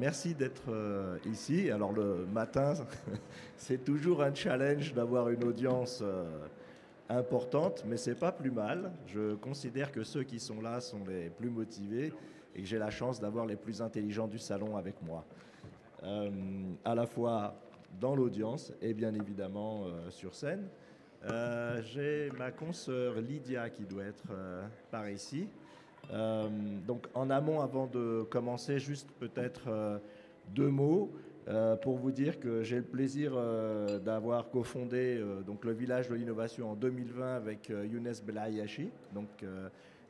merci d'être ici. Alors le matin, c'est toujours un challenge d'avoir une audience importante, mais c'est pas plus mal. Je considère que ceux qui sont là sont les plus motivés et que j'ai la chance d'avoir les plus intelligents du salon avec moi. À la fois dans l'audience et bien évidemment sur scène. J'ai ma consoeur Lydia qui doit être par ici. Donc en amont, avant de commencer, juste peut-être deux mots pour vous dire que j'ai le plaisir d'avoir cofondé donc le village de l'innovation en 2020 avec Younes Belayashi. Donc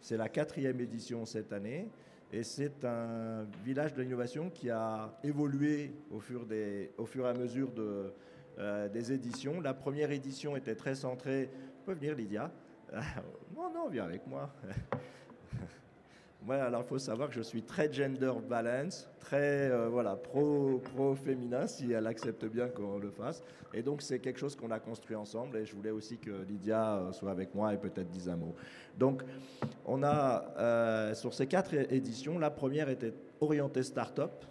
c'est la 4e édition cette année. Et c'est un village de l'innovation qui a évolué au fur et à mesure des éditions. La première édition était très centrée. Tu peux venir, Lydia? Non, viens avec moi. Ouais, alors il faut savoir que je suis très gender balance, très voilà, pro-féminin, si elle accepte bien qu'on le fasse. Et donc c'est quelque chose qu'on a construit ensemble et je voulais aussi que Lydia soit avec moi et peut-être dise un mot. Donc on a sur ces 4 éditions, la première était orientée start-up.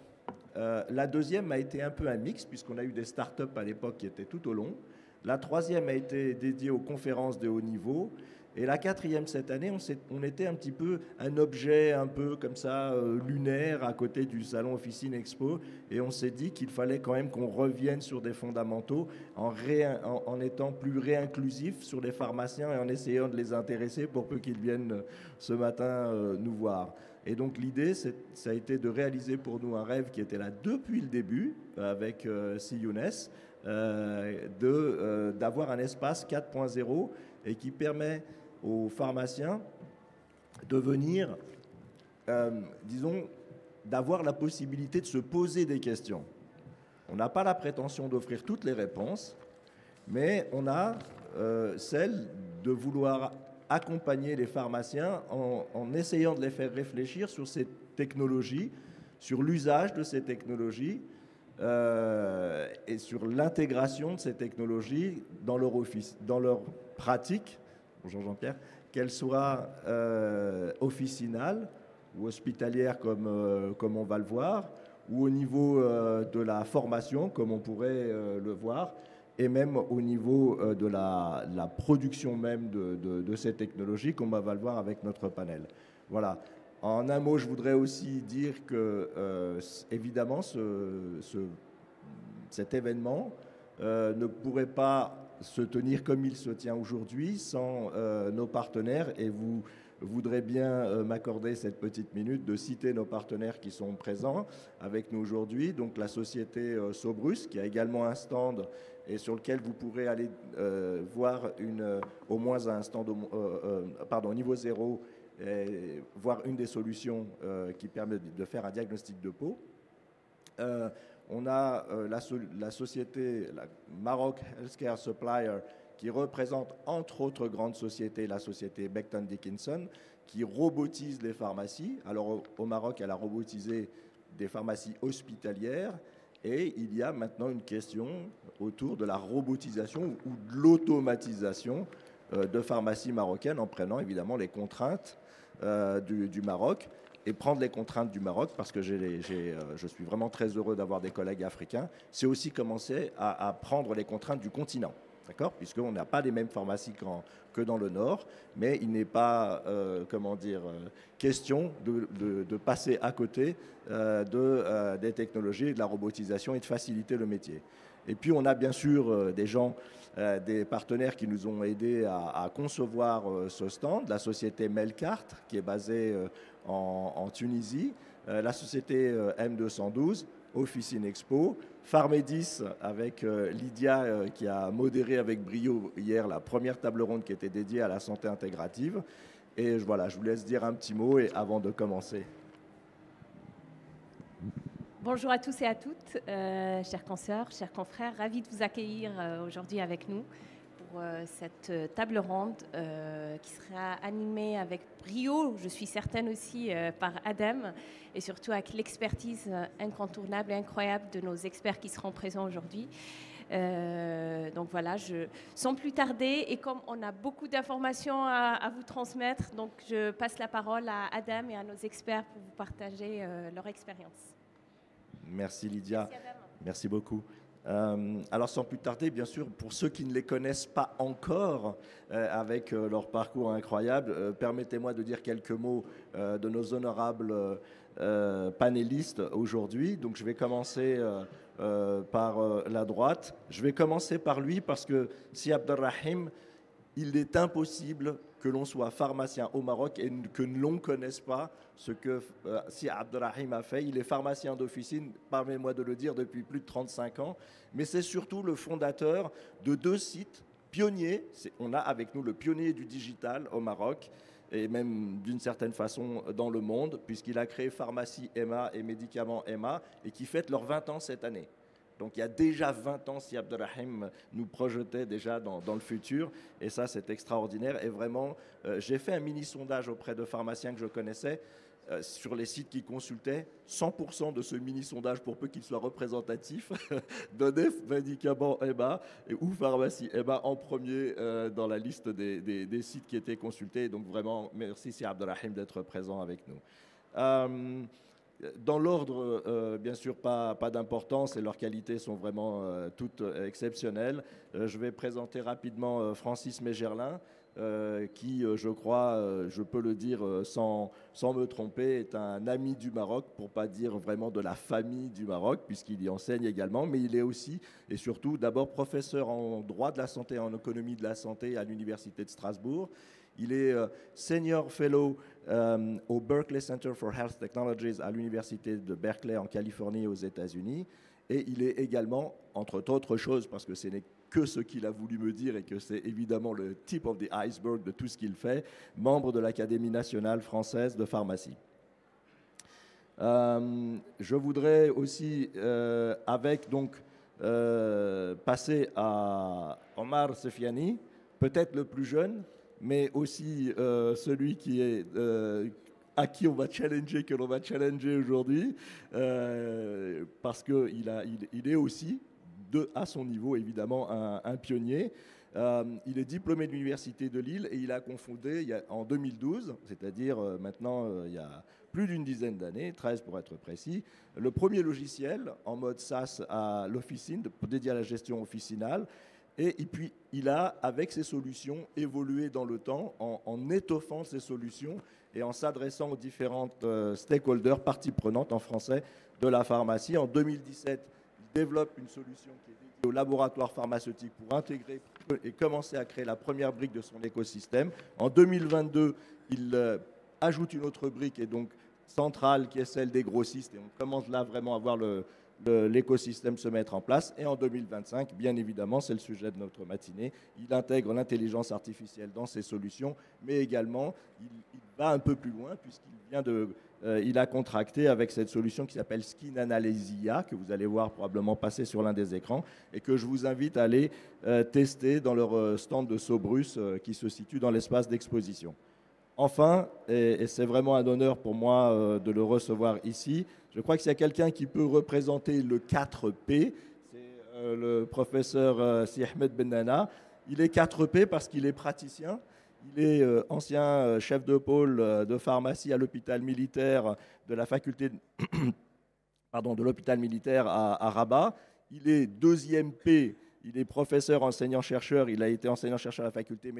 La deuxième a été un peu un mix puisqu'on a eu des start-up à l'époque qui étaient tout au long. La troisième a été dédiée aux conférences de haut niveau. Et la 4e cette année, on était un petit peu un objet un peu comme ça lunaire à côté du salon Officine Expo. Et on s'est dit qu'il fallait quand même qu'on revienne sur des fondamentaux en étant plus réinclusif sur les pharmaciens et en essayant de les intéresser pour peu qu'ils viennent ce matin nous voir. Et donc l'idée, ça a été de réaliser pour nous un rêve qui était là depuis le début avec Younes, d'avoir un espace 4.0 et qui permet aux pharmaciens de venir, disons, d'avoir la possibilité de se poser des questions. On n'a pas la prétention d'offrir toutes les réponses, mais on a celle de vouloir accompagner les pharmaciens en essayant de les faire réfléchir sur ces technologies, sur l'usage de ces technologies et sur l'intégration de ces technologies dans leur office, dans leur pratique. Bonjour Jean-Pierre, qu'elle soit officinale ou hospitalière comme on va le voir, ou au niveau de la formation comme on pourrait le voir, et même au niveau de la production même de ces technologies comme on va le voir avec notre panel. Voilà. En un mot, je voudrais aussi dire que évidemment cet événement ne pourrait pas se tenir comme il se tient aujourd'hui sans nos partenaires et vous voudrez bien m'accorder cette petite minute de citer nos partenaires qui sont présents avec nous aujourd'hui. Donc la société Sobrus qui a également un stand et sur lequel vous pourrez aller voir au moins un stand au niveau 0 et voir une des solutions qui permet de faire un diagnostic de peau. On a la société la Maroc Healthcare Supplier qui représente entre autres grandes sociétés la société Becton Dickinson qui robotise les pharmacies. Alors au Maroc, elle a robotisé des pharmacies hospitalières et il y a maintenant une question autour de la robotisation ou de l'automatisation de pharmacies marocaines en prenant évidemment les contraintes du Maroc. Et prendre les contraintes du Maroc, parce que je suis vraiment très heureux d'avoir des collègues africains, c'est aussi commencer à prendre les contraintes du continent, d'accord ? Puisqu'on n'a pas les mêmes pharmacies que dans le Nord, mais il n'est pas, question de passer à côté des technologies, de la robotisation et de faciliter le métier. Et puis on a bien sûr des partenaires qui nous ont aidés à concevoir ce stand, la société Melcart qui est basée en Tunisie, la société M212, Officine Expo, Pharmedis avec Lydia qui a modéré avec brio hier la première table ronde qui était dédiée à la santé intégrative. Et voilà, je vous laisse dire un petit mot avant de commencer. Bonjour à tous et à toutes, chères consoeurs, chers confrères, ravis de vous accueillir aujourd'hui avec nous pour cette table ronde qui sera animée avec brio, je suis certaine aussi, par Adam et surtout avec l'expertise incontournable et incroyable de nos experts qui seront présents aujourd'hui. Donc voilà, sans plus tarder, et comme on a beaucoup d'informations à vous transmettre, donc je passe la parole à Adam et à nos experts pour vous partager leur expérience. Merci Lydia. Merci Adam. Merci beaucoup. Alors sans plus tarder, bien sûr, pour ceux qui ne les connaissent pas encore, avec leur parcours incroyable, permettez-moi de dire quelques mots de nos honorables panélistes aujourd'hui. Donc je vais commencer par la droite. Je vais commencer par lui parce que si Abdelrahim, il est impossible que l'on soit pharmacien au Maroc et que l'on ne connaisse pas ce que si Abdelrahim a fait. Il est pharmacien d'officine, permettez-moi de le dire, depuis plus de 35 ans, mais c'est surtout le fondateur de 2 sites pionniers. On a avec nous le pionnier du digital au Maroc et même d'une certaine façon dans le monde, puisqu'il a créé Pharmacie Emma et Médicaments Emma et qui fête leurs 20 ans cette année. Donc il y a déjà 20 ans, si Abdelrahim nous projetait déjà dans le futur, et ça c'est extraordinaire. Et vraiment, j'ai fait un mini-sondage auprès de pharmaciens que je connaissais sur les sites qui consultaient. 100% de ce mini-sondage, pour peu qu'il soit représentatif, donnait Médicaments Emma ou Pharmacie Emma en premier dans la liste des sites qui étaient consultés. Donc vraiment, merci si Abdelrahim d'être présent avec nous. Dans l'ordre, bien sûr, pas d'importance et leurs qualités sont vraiment toutes exceptionnelles. Je vais présenter rapidement Francis Mégerlin, qui, je crois, je peux le dire sans me tromper, est un ami du Maroc, pour ne pas dire vraiment de la famille du Maroc, puisqu'il y enseigne également, mais il est aussi et surtout d'abord professeur en droit de la santé et en économie de la santé à l'Université de Strasbourg. Il est Senior Fellow au Berkeley Center for Health Technologies à l'Université de Berkeley en Californie aux États-Unis. Et il est également, entre autres choses, parce que ce n'est que ce qu'il a voulu me dire et que c'est évidemment le tip of the iceberg de tout ce qu'il fait, membre de l'Académie nationale française de pharmacie. Je voudrais aussi, passer à Omar Sefiani, peut-être le plus jeune, mais aussi celui qui est à qui on va challenger, que l'on va challenger aujourd'hui, parce qu'il est aussi, à son niveau évidemment, un pionnier. Il est diplômé de l'Université de Lille et il a confondé en 2012, c'est-à-dire maintenant il y a plus d'une dizaine d'années, 13 pour être précis, le premier logiciel en mode SaaS à l'officine, dédié à la gestion officinale. Et puis, il a, avec ses solutions, évolué dans le temps en étoffant ses solutions et en s'adressant aux différentes stakeholders, parties prenantes en français, de la pharmacie. En 2017, il développe une solution qui est dédiée au laboratoire pharmaceutique pour intégrer et commencer à créer la première brique de son écosystème. En 2022, il ajoute une autre brique et donc centrale qui est celle des grossistes. Et on commence là vraiment à voir l'écosystème se mettre en place. Et en 2025, bien évidemment, c'est le sujet de notre matinée, il intègre l'intelligence artificielle dans ses solutions, mais également, il va un peu plus loin puisqu'il a contracté avec cette solution qui s'appelle Skin Analysia, que vous allez voir probablement passer sur l'un des écrans, et que je vous invite à aller tester dans leur stand de Sobrus qui se situe dans l'espace d'exposition. Enfin, et c'est vraiment un honneur pour moi de le recevoir ici, je crois que s'il y a quelqu'un qui peut représenter le 4P, c'est le professeur Si Ahmed Bennana. Il est 4P parce qu'il est praticien. Il est ancien chef de pôle de pharmacie à l'hôpital militaire de la faculté de l'hôpital militaire à Rabat. Il est 2e P. Il est professeur, enseignant-chercheur. Il a été enseignant-chercheur à la faculté de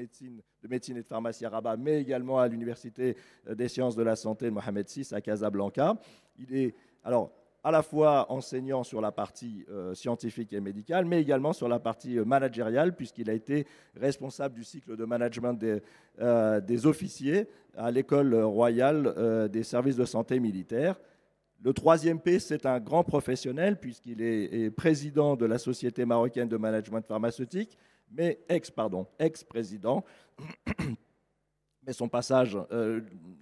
médecine et de pharmacie à Rabat, mais également à l'Université des sciences de la santé de Mohamed VI à Casablanca. Il est alors à la fois enseignant sur la partie scientifique et médicale, mais également sur la partie managériale, puisqu'il a été responsable du cycle de management des officiers à l'École royale des services de santé militaire. Le 3e P, c'est un grand professionnel puisqu'il est président de la Société marocaine de management pharmaceutique, mais ex-président, mais son passage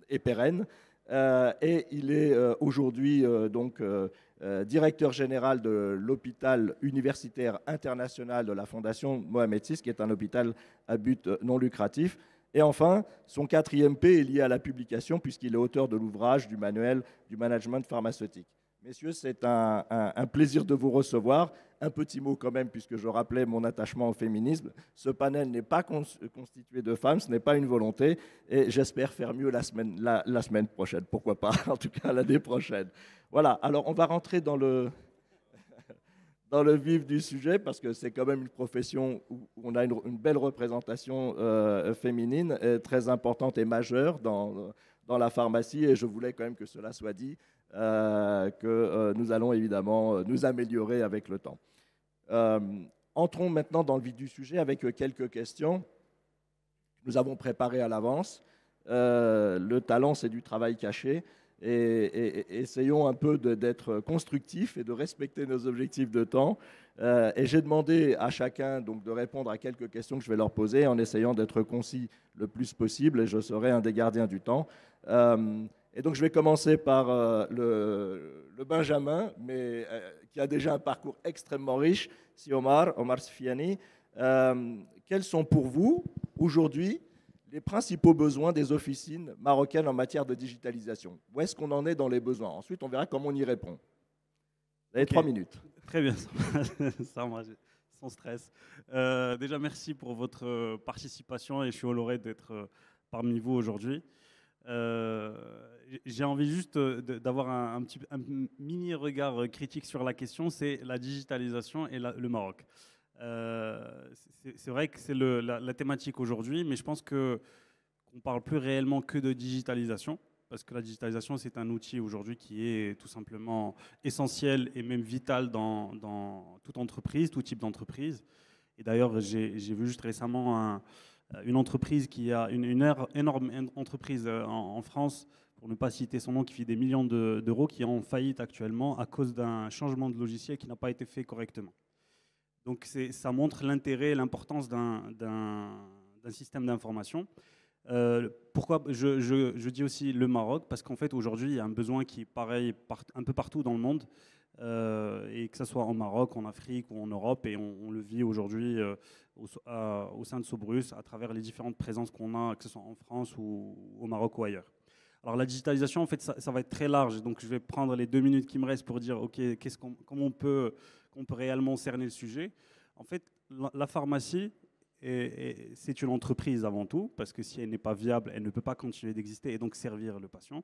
est pérenne. Et il est aujourd'hui directeur général de l'hôpital universitaire international de la Fondation Mohamed VI, qui est un hôpital à but non lucratif. Et enfin, son 4e P est lié à la publication, puisqu'il est auteur de l'ouvrage du manuel du management pharmaceutique. Messieurs, c'est un plaisir de vous recevoir. Un petit mot quand même, puisque je rappelais mon attachement au féminisme. Ce panel n'est pas constitué de femmes, ce n'est pas une volonté, et j'espère faire mieux la semaine prochaine. Pourquoi pas, en tout cas l'année prochaine. Voilà, alors on va rentrer dans le vif du sujet, parce que c'est quand même une profession où on a une belle représentation féminine, très importante et majeure dans la pharmacie, et je voulais quand même que cela soit dit, que nous allons évidemment nous améliorer avec le temps. Entrons maintenant dans le vif du sujet avec quelques questions que nous avons préparées à l'avance. Le talent, c'est du travail caché. Et essayons un peu d'être constructifs et de respecter nos objectifs de temps. Et j'ai demandé à chacun donc, de répondre à quelques questions que je vais leur poser en essayant d'être concis le plus possible, et je serai un des gardiens du temps. Et donc je vais commencer par le Benjamin, mais qui a déjà un parcours extrêmement riche, si Omar Sfiani. Quels sont pour vous, aujourd'hui, les principaux besoins des officines marocaines en matière de digitalisation? Où est-ce qu'on en est dans les besoins? Ensuite, on verra comment on y répond. Vous avez 3 minutes. Très bien, ça marche, sans stress. Déjà, merci pour votre participation et je suis honoré d'être parmi vous aujourd'hui. J'ai envie juste d'avoir un mini regard critique sur la question, c'est la digitalisation et le Maroc. C'est vrai que c'est la thématique aujourd'hui, mais je pense qu'on ne parle plus réellement que de digitalisation, parce que la digitalisation, c'est un outil aujourd'hui qui est tout simplement essentiel et même vital dans toute entreprise, tout type d'entreprise. Et d'ailleurs, j'ai vu juste récemment une entreprise qui a une énorme entreprise en France, pour ne pas citer son nom, qui fait des millions d'euros, qui est en faillite actuellement à cause d'un changement de logiciel qui n'a pas été fait correctement. Donc ça montre l'intérêt et l'importance d'un système d'information. Pourquoi je dis aussi le Maroc? Parce qu'en fait aujourd'hui il y a un besoin qui est pareil un peu partout dans le monde, et que ce soit en Maroc, en Afrique ou en Europe, et on le vit aujourd'hui au sein de Sobrus à travers les différentes présences qu'on a, que ce soit en France ou au Maroc ou ailleurs. Alors la digitalisation, en fait, ça va être très large, donc je vais prendre les 2 minutes qui me restent pour dire ok, comment on peut réellement cerner le sujet. En fait, la pharmacie, c'est une entreprise avant tout, parce que si elle n'est pas viable, elle ne peut pas continuer d'exister et donc servir le patient.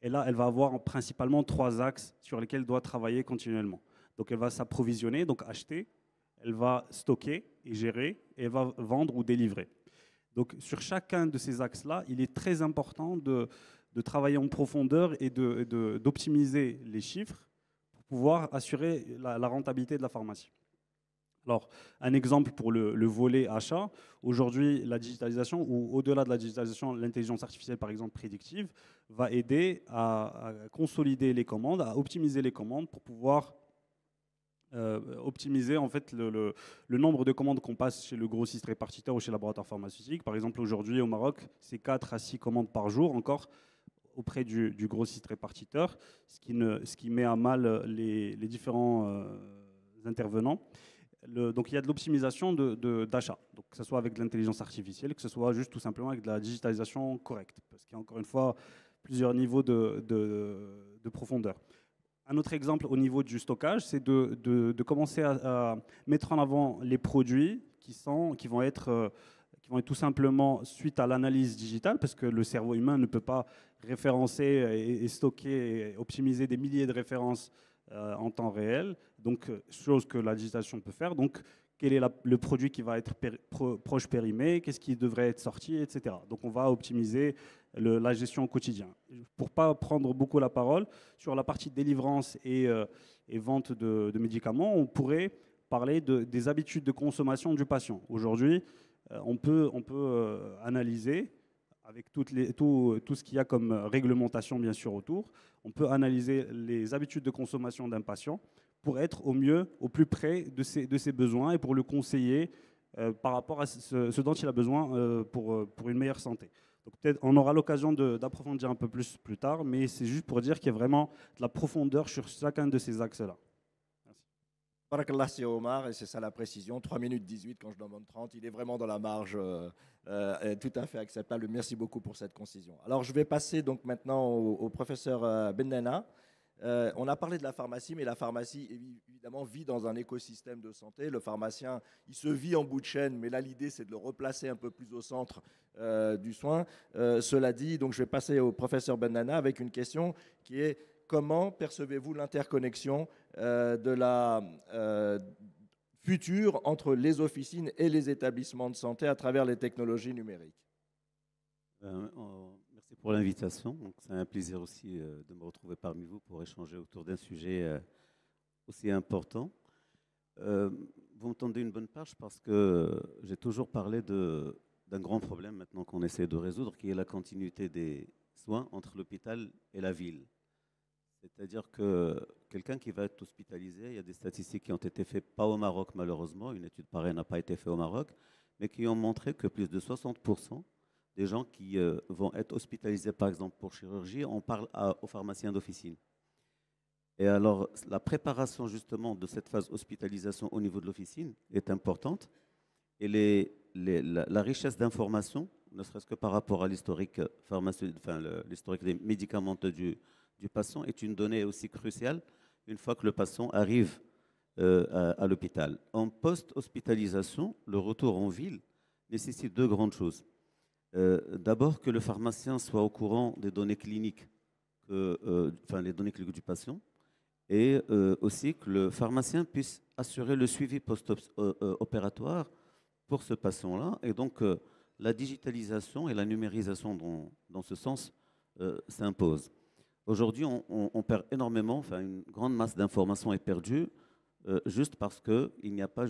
Et là, elle va avoir principalement 3 axes sur lesquels elle doit travailler continuellement. Donc elle va s'approvisionner, donc acheter, elle va stocker et gérer, et elle va vendre ou délivrer. Donc sur chacun de ces axes-là, il est très important de travailler en profondeur et d'optimiser les chiffres pour pouvoir assurer la rentabilité de la pharmacie. Alors, un exemple pour le volet achat. Aujourd'hui, la digitalisation, ou au-delà de la digitalisation, l'intelligence artificielle, par exemple, prédictive, va aider à consolider les commandes, à optimiser les commandes pour pouvoir optimiser en fait le nombre de commandes qu'on passe chez le grossiste répartiteur ou chez le laboratoire pharmaceutique. Par exemple, aujourd'hui, au Maroc, c'est 4 à 6 commandes par jour encore auprès du grossiste répartiteur, ce qui met à mal les différents intervenants. Donc il y a de l'optimisation d'achat, donc que ce soit avec de l'intelligence artificielle, que ce soit juste tout simplement avec de la digitalisation correcte, parce qu'il y a encore une fois plusieurs niveaux de profondeur. Un autre exemple au niveau du stockage, c'est de commencer à mettre en avant les produits qui vont être tout simplement suite à l'analyse digitale, parce que le cerveau humain ne peut pas référencer et stocker et optimiser des milliers de références en temps réel, donc chose que la digitalisation peut faire. Donc quel est le produit qui va être proche périmé, qu'est-ce qui devrait être sorti, etc. Donc on va optimiser la gestion au quotidien. Pour ne pas prendre beaucoup la parole, sur la partie délivrance et vente de médicaments, on pourrait parler des habitudes de consommation du patient. Aujourd'hui, on peut analyser, avec tout ce qu'il y a comme réglementation bien sûr autour, on peut analyser les habitudes de consommation d'un patient pour être au plus près de ses besoins et pour le conseiller par rapport à ce dont il a besoin pour une meilleure santé. Donc peut-être on aura l'occasion d'approfondir un peu plus tard, mais c'est juste pour dire qu'il y a vraiment de la profondeur sur chacun de ces axes-là. Merci. Barakallah, c'est Omar, et c'est ça la précision. 3 minutes 18 quand je demande 30, il est vraiment dans la marge tout à fait acceptable. Merci beaucoup pour cette concision. Alors je vais passer donc maintenant au professeur Bennana. On a parlé de la pharmacie, mais la pharmacie, évidemment, vit dans un écosystème de santé. Le pharmacien, il se vit en bout de chaîne, mais là, l'idée, c'est de le replacer un peu plus au centre du soin. Cela dit, donc, je vais passer au professeur Benana avec une question qui est comment percevez-vous l'interconnexion de la future entre les officines et les établissements de santé à travers les technologies numériques? Merci pour l'invitation. C'est un plaisir aussi de me retrouver parmi vous pour échanger autour d'un sujet aussi important. Vous me tendez une bonne perche parce que j'ai toujours parlé d'un grand problème maintenant qu'on essaie de résoudre, qui est la continuité des soins entre l'hôpital et la ville. C'est-à-dire que quelqu'un qui va être hospitalisé, il y a des statistiques qui ont été faites, pas au Maroc malheureusement, une étude pareille n'a pas été faite au Maroc, mais qui ont montré que plus de 60% des gens qui vont être hospitalisés, par exemple, pour chirurgie, on parle aux pharmaciens d'officine. Et alors, la préparation, justement, de cette phase hospitalisation au niveau de l'officine est importante. Et la richesse d'informations, ne serait-ce que par rapport à l'historique l'historique des médicamenteux du patient, est une donnée aussi cruciale une fois que le patient arrive à l'hôpital. En post-hospitalisation, le retour en ville nécessite deux grandes choses. D'abord, que le pharmacien soit au courant des données cliniques, les données cliniques du patient, et aussi que le pharmacien puisse assurer le suivi post-opératoire pour ce patient-là. Et donc, la digitalisation et la numérisation dans ce sens s'imposent. Aujourd'hui, on perd énormément, une grande masse d'informations est perdue juste parce qu'il n'y a pas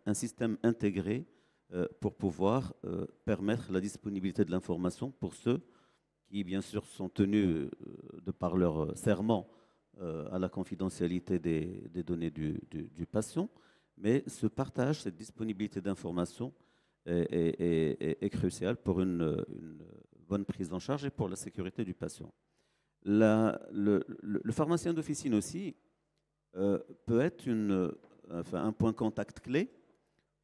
un système intégré pour pouvoir permettre la disponibilité de l'information pour ceux qui, bien sûr, sont tenus, de par leur serment, à la confidentialité des données du patient. Mais ce partage, cette disponibilité d'information est cruciale pour une bonne prise en charge et pour la sécurité du patient. Le pharmacien d'officine aussi peut être un point contact clé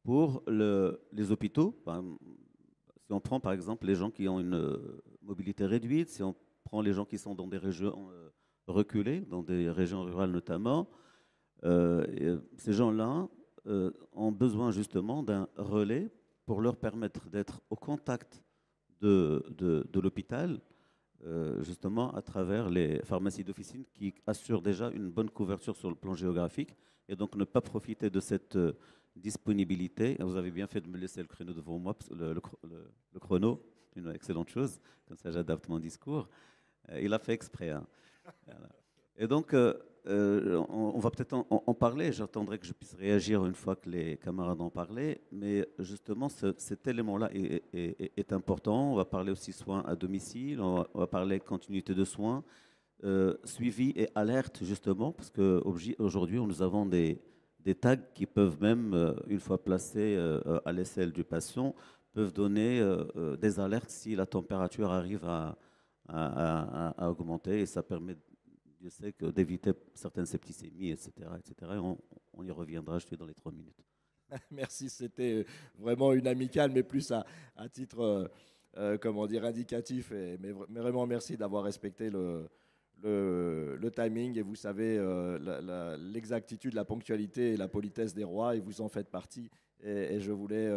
pour les hôpitaux. Si on prend par exemple les gens qui ont une mobilité réduite, si on prend les gens qui sont dans des régions reculées, dans des régions rurales notamment, ces gens-là ont besoin justement d'un relais pour leur permettre d'être au contact de l'hôpital, justement à travers les pharmacies d'officine qui assurent déjà une bonne couverture sur le plan géographique, et donc ne pas profiter de cette disponibilité. Vous avez bien fait de me laisser le créneau devant moi, le chrono, une excellente chose, comme ça j'adapte mon discours. Il a fait exprès. Hein. Voilà. Et donc, on va peut-être en parler, j'attendrai que je puisse réagir une fois que les camarades en parlent, mais justement, cet élément-là est important. On va parler aussi soins à domicile, on va parler continuité de soins, suivi et alerte, justement, parce qu'aujourd'hui, nous avons des tags qui peuvent même, une fois placés à l'aisselle du patient, peuvent donner des alertes si la température arrive à augmenter, et ça permet, je sais, d'éviter certaines septicémies, etc. etc. Et on y reviendra, je suis dans les 3 minutes. Merci, c'était vraiment une amicale, mais plus à titre, comment dire, indicatif. Mais vraiment, merci d'avoir respecté le timing, et vous savez l'exactitude, la ponctualité et la politesse des rois, et vous en faites partie. Et je voulais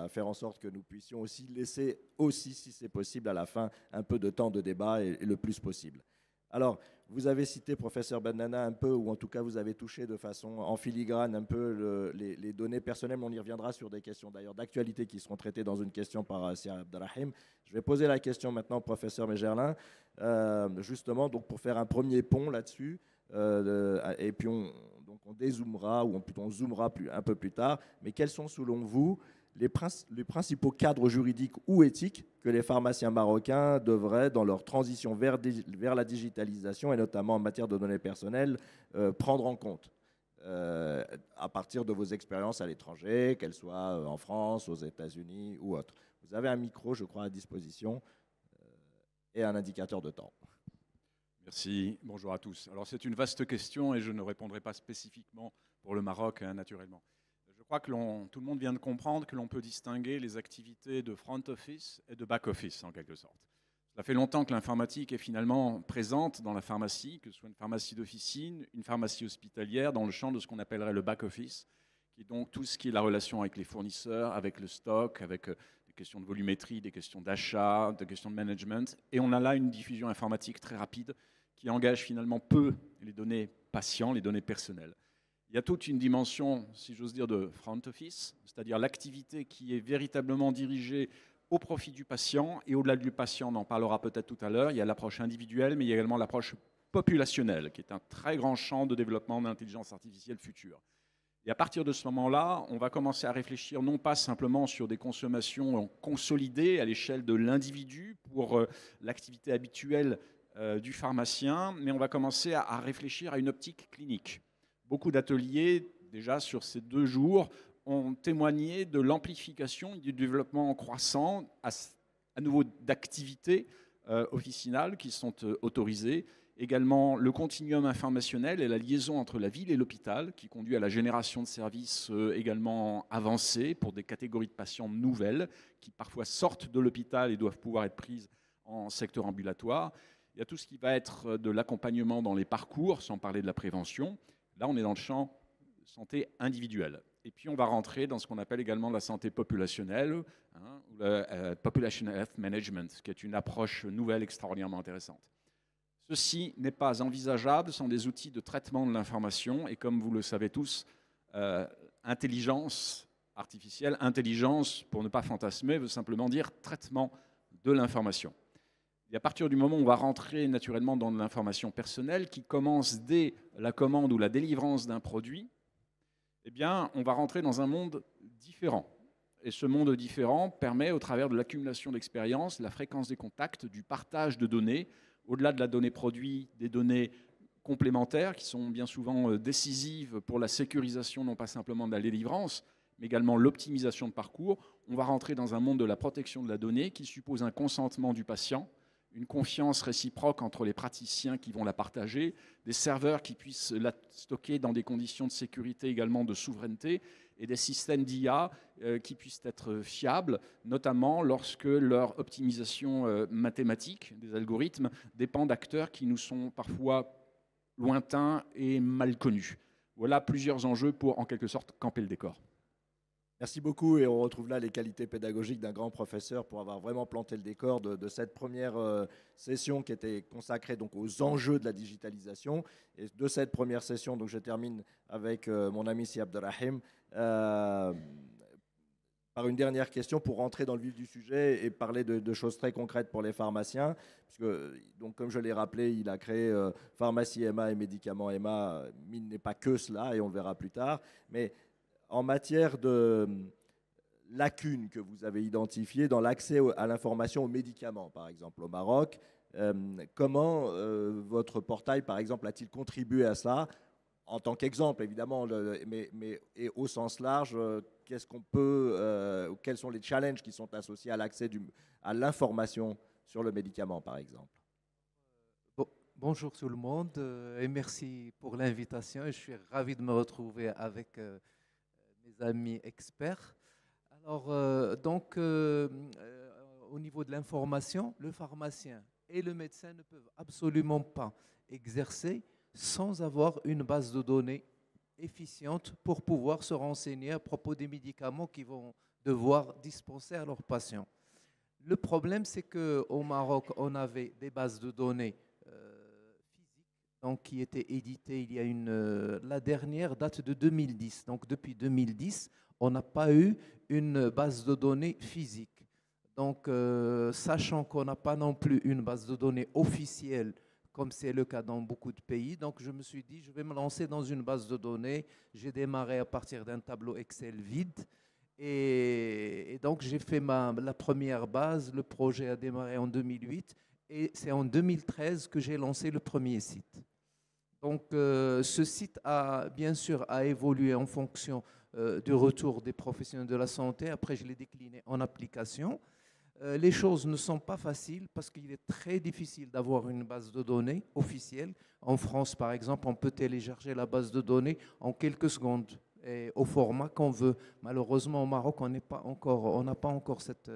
faire en sorte que nous puissions aussi laisser aussi, si c'est possible, à la fin, un peu de temps de débat et le plus possible. Alors, vous avez cité, professeur Benana, un peu, ou en tout cas vous avez touché de façon en filigrane un peu les données personnelles. On y reviendra sur des questions d'ailleurs d'actualité qui seront traitées dans une question par Sia Abdelrahim. Je vais poser la question maintenant au professeur Megerlin, justement donc pour faire un premier pont là-dessus, et puis on dézoomera, ou plutôt on zoomera un peu plus tard. Mais quels sont selon vous les principaux cadres juridiques ou éthiques que les pharmaciens marocains devraient, dans leur transition vers la digitalisation, et notamment en matière de données personnelles, prendre en compte à partir de vos expériences à l'étranger, qu'elles soient en France, aux États-Unis ou autres? Vous avez un micro, je crois, à disposition et un indicateur de temps. Merci, bonjour à tous. Alors c'est une vaste question et je ne répondrai pas spécifiquement pour le Maroc, naturellement. Je crois que tout le monde vient de comprendre que l'on peut distinguer les activités de front office et de back office, en quelque sorte. Ça fait longtemps que l'informatique est finalement présente dans la pharmacie, que ce soit une pharmacie d'officine, une pharmacie hospitalière, dans le champ de ce qu'on appellerait le back-office, qui est donc tout ce qui est la relation avec les fournisseurs, avec le stock, avec des questions de volumétrie, des questions d'achat, des questions de management. Et on a là une diffusion informatique très rapide qui engage finalement peu les données patients, les données personnelles. Il y a toute une dimension, si j'ose dire, de front office, c'est-à-dire l'activité qui est véritablement dirigée au profit du patient. Et au-delà du patient, on en parlera peut-être tout à l'heure, il y a l'approche individuelle, mais il y a également l'approche populationnelle, qui est un très grand champ de développement d'intelligence artificielle future. Et à partir de ce moment-là, on va commencer à réfléchir non pas simplement sur des consommations consolidées à l'échelle de l'individu pour l'activité habituelle du pharmacien, mais on va commencer à réfléchir à une optique clinique. Beaucoup d'ateliers, déjà sur ces 2 jours, ont témoigné de l'amplification et du développement croissant à nouveau d'activités officinales qui sont autorisées. Également le continuum informationnel et la liaison entre la ville et l'hôpital qui conduit à la génération de services également avancés pour des catégories de patients nouvelles qui parfois sortent de l'hôpital et doivent pouvoir être prises en secteur ambulatoire. Il y a tout ce qui va être de l'accompagnement dans les parcours, sans parler de la prévention. Là, on est dans le champ santé individuelle. Et puis, on va rentrer dans ce qu'on appelle également la santé populationnelle, ou le Population Health Management, qui est une approche nouvelle extraordinairement intéressante. Ceci n'est pas envisageable sans des outils de traitement de l'information. Et comme vous le savez tous, intelligence artificielle, intelligence, pour ne pas fantasmer, veut simplement dire traitement de l'information. Et à partir du moment où on va rentrer naturellement dans de l'information personnelle qui commence dès la commande ou la délivrance d'un produit, eh bien, on va rentrer dans un monde différent. Et ce monde différent permet, au travers de l'accumulation d'expériences, la fréquence des contacts, du partage de données, au-delà de la donnée produit, des données complémentaires qui sont bien souvent décisives pour la sécurisation, non pas simplement de la délivrance, mais également l'optimisation de parcours. On va rentrer dans un monde de la protection de la donnée qui suppose un consentement du patient, une confiance réciproque entre les praticiens qui vont la partager, des serveurs qui puissent la stocker dans des conditions de sécurité également de souveraineté, et des systèmes d'IA qui puissent être fiables, notamment lorsque leur optimisation mathématique des algorithmes dépend d'acteurs qui nous sont parfois lointains et mal connus. Voilà plusieurs enjeux pour, en quelque sorte, camper le décor. Merci beaucoup, et on retrouve là les qualités pédagogiques d'un grand professeur pour avoir vraiment planté le décor de cette première session qui était consacrée donc aux enjeux de la digitalisation. Et de cette première session, donc je termine avec mon ami Si Abdelrahim par une dernière question pour rentrer dans le vif du sujet et parler de choses très concrètes pour les pharmaciens. Puisque, donc, comme je l'ai rappelé, il a créé Pharmacie Emma et Médicaments Emma, mais il n'est pas que cela, et on le verra plus tard. Mais en matière de lacunes que vous avez identifiées dans l'accès à l'information aux médicaments, par exemple, au Maroc, comment votre portail, par exemple, a-t-il contribué à ça, en tant qu'exemple, évidemment, mais et au sens large, qu'est-ce qu'on peut, quels sont les challenges qui sont associés à l'accès à l'information sur le médicament, par exemple? Bonjour tout le monde et merci pour l'invitation. Je suis ravi de me retrouver avec mes amis experts. Alors, au niveau de l'information, le pharmacien et le médecin ne peuvent absolument pas exercer sans avoir une base de données efficiente pour pouvoir se renseigner à propos des médicaments qu'ils vont devoir dispenser à leurs patients. Le problème, c'est qu'au Maroc, on avait des bases de données donc, qui étaient éditées il y a la dernière date de 2010. Donc depuis 2010, on n'a pas eu une base de données physique. Donc sachant qu'on n'a pas non plus une base de données officielle, comme c'est le cas dans beaucoup de pays, donc je me suis dit, je vais me lancer dans une base de données. J'ai démarré à partir d'un tableau Excel vide. Et donc j'ai fait la première base. Le projet a démarré en 2008. Et c'est en 2013 que j'ai lancé le premier site. Donc, ce site a bien sûr évolué en fonction du retour des professionnels de la santé. Après, je l'ai décliné en application. Les choses ne sont pas faciles parce qu'il est très difficile d'avoir une base de données officielle. En France, par exemple, on peut télécharger la base de données en quelques secondes et au format qu'on veut. Malheureusement, au Maroc, on n'a pas encore cette...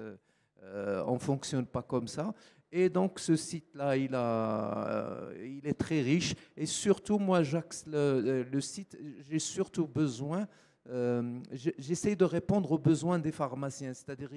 on ne fonctionne pas comme ça. Et donc ce site-là, il est très riche. Et surtout, moi, le site, j'ai surtout besoin, j'essaie de répondre aux besoins des pharmaciens. C'est-à-dire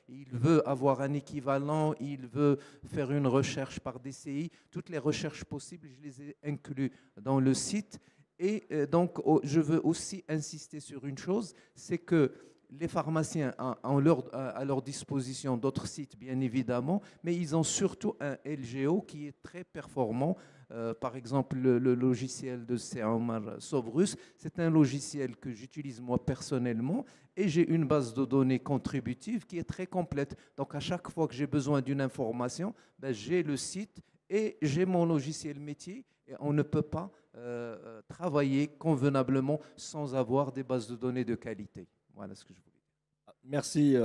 il veut avoir un équivalent, il veut faire une recherche par DCI. Toutes les recherches possibles, je les ai inclus dans le site. Et donc, je veux aussi insister sur une chose, c'est que les pharmaciens ont à leur disposition d'autres sites, bien évidemment, mais ils ont surtout un LGO qui est très performant. Par exemple, le logiciel de Omar Sovrus, c'est un logiciel que j'utilise moi personnellement et j'ai une base de données contributive qui est très complète. Donc, à chaque fois que j'ai besoin d'une information, j'ai le site et j'ai mon logiciel métier et on ne peut pas travailler convenablement sans avoir des bases de données de qualité. Voilà ce que je voulais dire. Merci,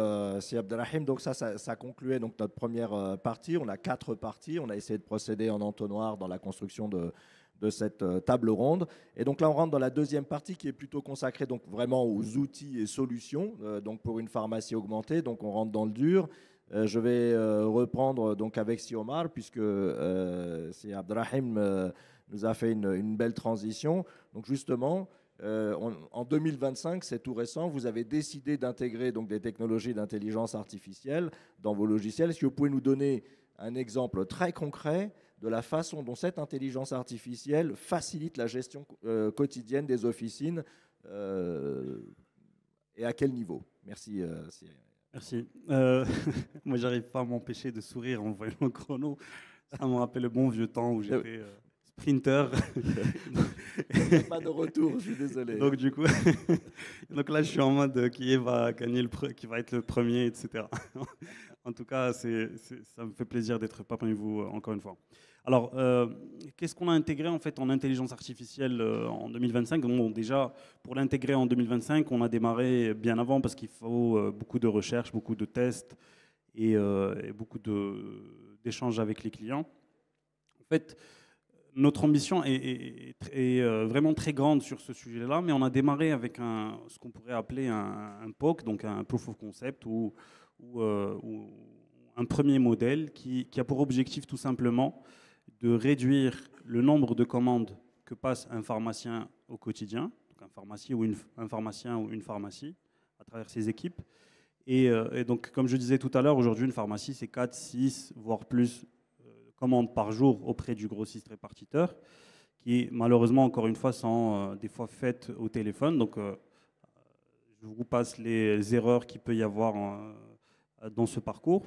Si Abdelrahim. Donc ça concluait donc notre première partie. On a 4 parties. On a essayé de procéder en entonnoir dans la construction de cette table ronde. Et donc là, on rentre dans la deuxième partie qui est plutôt consacrée donc vraiment aux outils et solutions donc pour une pharmacie augmentée. Donc on rentre dans le dur. Je vais reprendre donc avec Si Omar puisque Si Abdelrahim nous a fait une belle transition. Donc justement, en 2025, c'est tout récent, vous avez décidé d'intégrer donc des technologies d'intelligence artificielle dans vos logiciels. Est-ce que vous pouvez nous donner un exemple très concret de la façon dont cette intelligence artificielle facilite la gestion quotidienne des officines et à quel niveau? Merci. Merci. Moi, j'arrive pas à m'empêcher de sourire en voyant le chrono. Ça me rappelle le bon vieux temps où j'étais sprinter. Pas de retour, je suis désolé. Donc du coup, donc là, je suis en mode qui va gagner qui va être le premier, etc. En tout cas, ça me fait plaisir d'être parmi vous encore une fois. Alors, qu'est-ce qu'on a intégré en fait en intelligence artificielle en 2025? Bon, déjà, pour l'intégrer en 2025, on a démarré bien avant parce qu'il faut beaucoup de recherches, beaucoup de tests et beaucoup d'échanges avec les clients. En fait, notre ambition est vraiment très grande sur ce sujet-là, mais on a démarré avec ce qu'on pourrait appeler un POC, donc un Proof of Concept, ou un premier modèle qui a pour objectif tout simplement de réduire le nombre de commandes que passe un pharmacien au quotidien, donc un pharmacien ou une pharmacie à travers ses équipes. Et donc, comme je disais tout à l'heure, aujourd'hui, une pharmacie, c'est 4, 6, voire plus commandes par jour auprès du grossiste répartiteur, qui malheureusement, encore une fois, sont des fois faites au téléphone. Donc, je vous passe les erreurs qu'il peut y avoir dans ce parcours.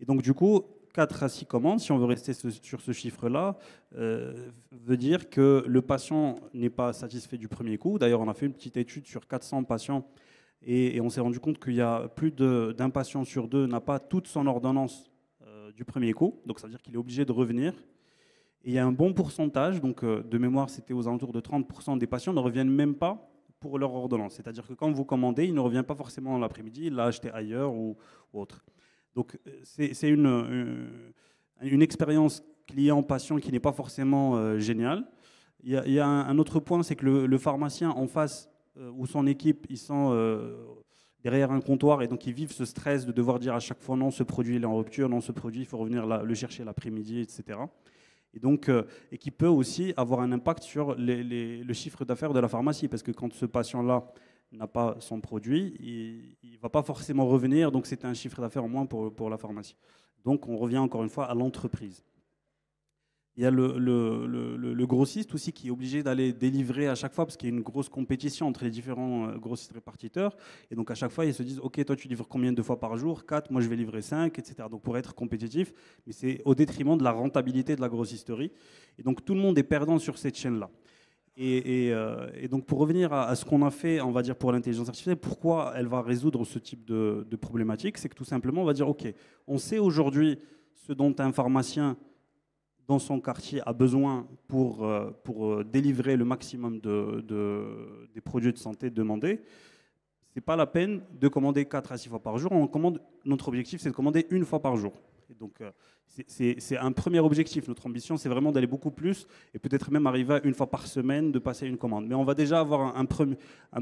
Et donc, du coup, 4 à 6 commandes, si on veut rester sur ce chiffre-là, veut dire que le patient n'est pas satisfait du premier coup. D'ailleurs, on a fait une petite étude sur 400 patients et on s'est rendu compte qu'il y a plus d'un patient sur 2 n'a pas toute son ordonnance du premier coup, donc ça veut dire qu'il est obligé de revenir. Et il y a un bon pourcentage, donc de mémoire c'était aux alentours de 30% des patients ne reviennent même pas pour leur ordonnance. C'est-à-dire que quand vous commandez, il ne revient pas forcément l'après-midi, il l'a acheté ailleurs ou autre. Donc c'est une expérience client-patient qui n'est pas forcément géniale. Il y a un autre point, c'est que le pharmacien en face ou son équipe, ils sont derrière un comptoir et donc ils vivent ce stress de devoir dire à chaque fois non, ce produit il est en rupture, non, ce produit il faut revenir le chercher l'après-midi, etc. Et donc, et qui peut aussi avoir un impact sur le chiffre d'affaires de la pharmacie, parce que quand ce patient-là n'a pas son produit, il ne va pas forcément revenir, donc c'est un chiffre d'affaires en moins pour la pharmacie. Donc on revient encore une fois à l'entreprise. Il y a le grossiste aussi qui est obligé d'aller délivrer à chaque fois parce qu'il y a une grosse compétition entre les différents grossistes répartiteurs. Et donc à chaque fois, ils se disent « Ok, toi tu livres combien de fois par jour? 4, moi je vais livrer 5, etc. » Donc pour être compétitif, mais c'est au détriment de la rentabilité de la grossisterie. Et donc tout le monde est perdant sur cette chaîne-là. Et donc pour revenir à ce qu'on a fait, on va dire pour l'intelligence artificielle, pourquoi elle va résoudre ce type de problématique, c'est que tout simplement on va dire ok, on sait aujourd'hui ce dont un pharmacien dans son quartier a besoin pour délivrer le maximum des produits de santé demandés. Ce n'est pas la peine de commander 4 à 6 fois par jour. Notre objectif, c'est de commander 1 fois par jour. Et donc, c'est un premier objectif. Notre ambition, c'est vraiment d'aller beaucoup plus et peut-être même arriver à 1 fois par semaine de passer une commande. Mais on va déjà avoir un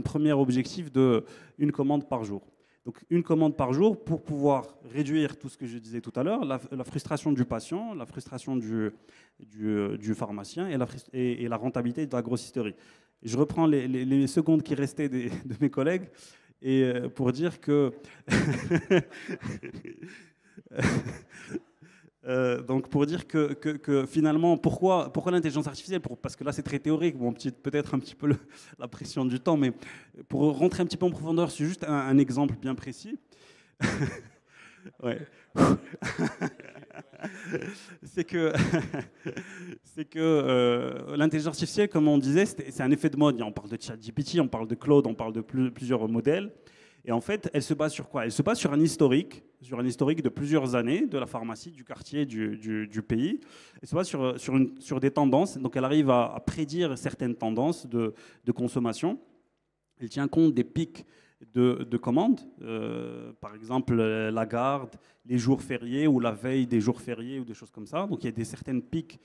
premier objectif de 1 commande par jour. Donc une commande par jour pour pouvoir réduire tout ce que je disais tout à l'heure, la frustration du patient, la frustration du pharmacien et la rentabilité de la grossisterie. Je reprends les secondes qui restaient de mes collègues et pour dire que donc pour dire que finalement, pourquoi l'intelligence artificielle? Parce que là, c'est très théorique, bon, peut-être un petit peu la pression du temps, mais pour rentrer un petit peu en profondeur, c'est juste un exemple bien précis. Ouais. c'est que l'intelligence artificielle, comme on disait, c'est un effet de mode. On parle de ChatGPT, on parle de Claude, on parle de plusieurs modèles. Et en fait, elle se base sur quoi? Elle se base sur un historique de plusieurs années de la pharmacie, du quartier, du pays. Elle se base sur des tendances. Donc, elle arrive à prédire certaines tendances de consommation. Elle tient compte des pics de commandes, par exemple la garde, les jours fériés ou la veille des jours fériés ou des choses comme ça. Donc il y a certains pics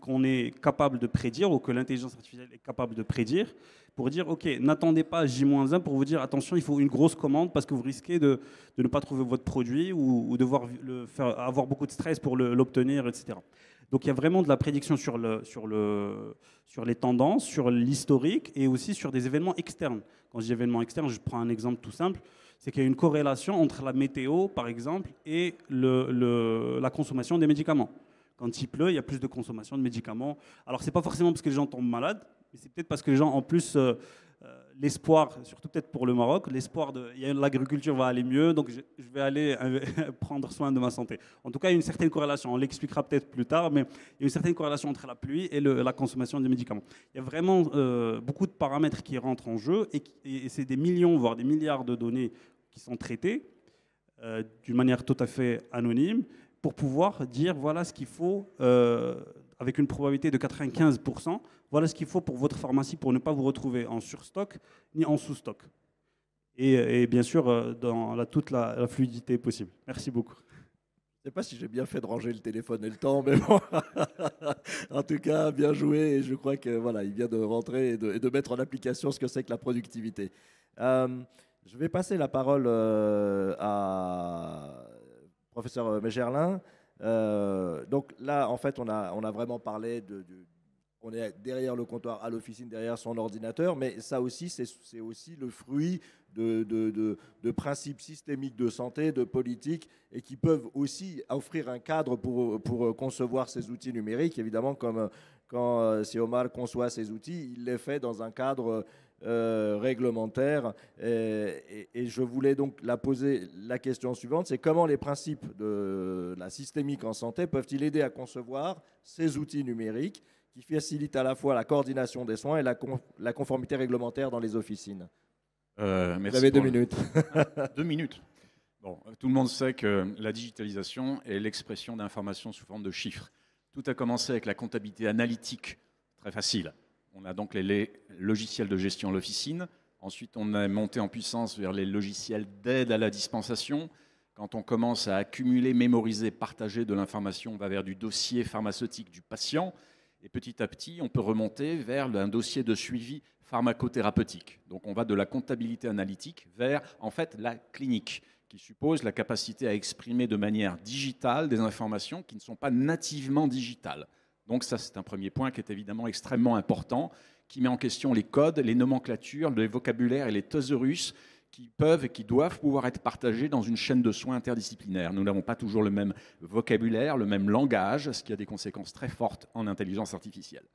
qu'on est capable de prédire ou que l'intelligence artificielle est capable de prédire pour dire ok, n'attendez pas J-1 pour vous dire attention, il faut une grosse commande parce que vous risquez de ne pas trouver votre produit ou devoir avoir beaucoup de stress pour l'obtenir, etc. Donc il y a vraiment de la prédiction sur les tendances, sur l'historique et aussi sur des événements externes. Quand je dis événements externes, je prends un exemple tout simple, c'est qu'il y a une corrélation entre la météo, par exemple, et la consommation des médicaments. Quand il pleut, il y a plus de consommation de médicaments. Alors, ce n'est pas forcément parce que les gens tombent malades, mais c'est peut-être parce que les gens, en plus, l'espoir, surtout peut-être pour le Maroc, l'agriculture va aller mieux, donc je vais aller prendre soin de ma santé. En tout cas, il y a une certaine corrélation, on l'expliquera peut-être plus tard, mais il y a une certaine corrélation entre la pluie et la consommation des médicaments. Il y a vraiment beaucoup de paramètres qui rentrent en jeu et c'est des millions, voire des milliards de données qui sont traitées d'une manière tout à fait anonyme pour pouvoir dire voilà ce qu'il faut avec une probabilité de 95%, voilà ce qu'il faut pour votre pharmacie pour ne pas vous retrouver en surstock ni en sous-stock. Et bien sûr, dans toute la fluidité possible. Merci beaucoup. Je ne sais pas si j'ai bien fait de ranger le téléphone et le temps, mais bon, en tout cas, bien joué. Et je crois que voilà, il vient de rentrer et de mettre en application ce que c'est que la productivité. Je vais passer la parole à professeur Megerlin. Donc là, en fait, on a vraiment parlé on est derrière le comptoir à l'officine, derrière son ordinateur, mais ça aussi, c'est aussi le fruit de principes systémiques de santé, de politique, et qui peuvent aussi offrir un cadre pour concevoir ces outils numériques. Évidemment, comme quand Omar conçoit ces outils, il les fait dans un cadre réglementaire. Et je voulais donc poser la question suivante, c'est comment les principes de la systémique en santé peuvent-ils aider à concevoir ces outils numériques qui facilitent à la fois la coordination des soins et la conformité réglementaire dans les officines? Vous avez 2 minutes. 2 minutes. Bon, tout le monde sait que la digitalisation est l'expression d'informations sous forme de chiffres. Tout a commencé avec la comptabilité analytique, très facile. On a donc les logiciels de gestion à l'officine. Ensuite, on est monté en puissance vers les logiciels d'aide à la dispensation. Quand on commence à accumuler, mémoriser, partager de l'information, on va vers du dossier pharmaceutique du patient. Et petit à petit, on peut remonter vers un dossier de suivi pharmacothérapeutique. Donc on va de la comptabilité analytique vers en fait la clinique, qui suppose la capacité à exprimer de manière digitale des informations qui ne sont pas nativement digitales. Donc ça, c'est un premier point qui est évidemment extrêmement important, qui met en question les codes, les nomenclatures, les vocabulaires et les thésaurus qui peuvent et qui doivent pouvoir être partagés dans une chaîne de soins interdisciplinaire. Nous n'avons pas toujours le même vocabulaire, le même langage, ce qui a des conséquences très fortes en intelligence artificielle.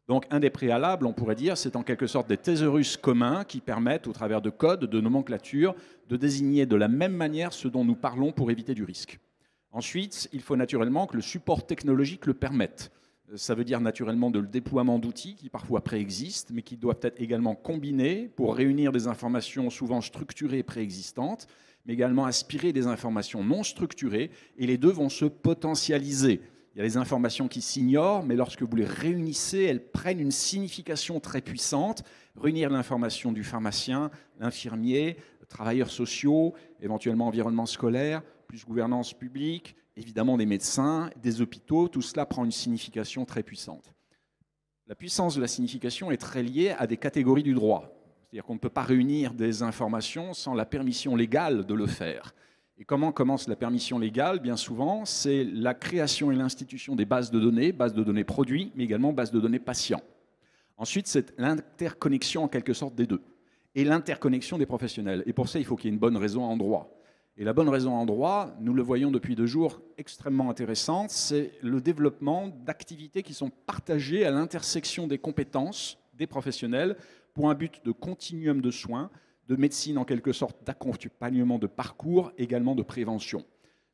Donc un des préalables, on pourrait dire, c'est en quelque sorte des thésaurus communs qui permettent, au travers de codes, de nomenclatures, de désigner de la même manière ce dont nous parlons pour éviter du risque. Ensuite, il faut naturellement que le support technologique le permette. Ça veut dire naturellement le déploiement d'outils qui parfois préexistent, mais qui doivent être également combinés pour réunir des informations souvent structurées préexistantes, mais également aspirer des informations non structurées, et les deux vont se potentialiser. Il y a les informations qui s'ignorent, mais lorsque vous les réunissez, elles prennent une signification très puissante. Réunir l'information du pharmacien, l'infirmier, travailleurs sociaux, éventuellement environnement scolaire, plus gouvernance publique, évidemment des médecins, des hôpitaux, tout cela prend une signification très puissante. La puissance de la signification est très liée à des catégories du droit. C'est-à-dire qu'on ne peut pas réunir des informations sans la permission légale de le faire. Et comment commence la permission légale? Bien souvent, c'est la création et l'institution des bases de données produits, mais également bases de données patients. Ensuite, c'est l'interconnexion en quelque sorte des deux, et l'interconnexion des professionnels. Et pour ça, il faut qu'il y ait une bonne raison en droit. Et la bonne raison en droit, nous le voyons depuis 2 jours, extrêmement intéressante, c'est le développement d'activités qui sont partagées à l'intersection des compétences des professionnels pour un but de continuum de soins, de médecine en quelque sorte, d'accompagnement de parcours, également de prévention.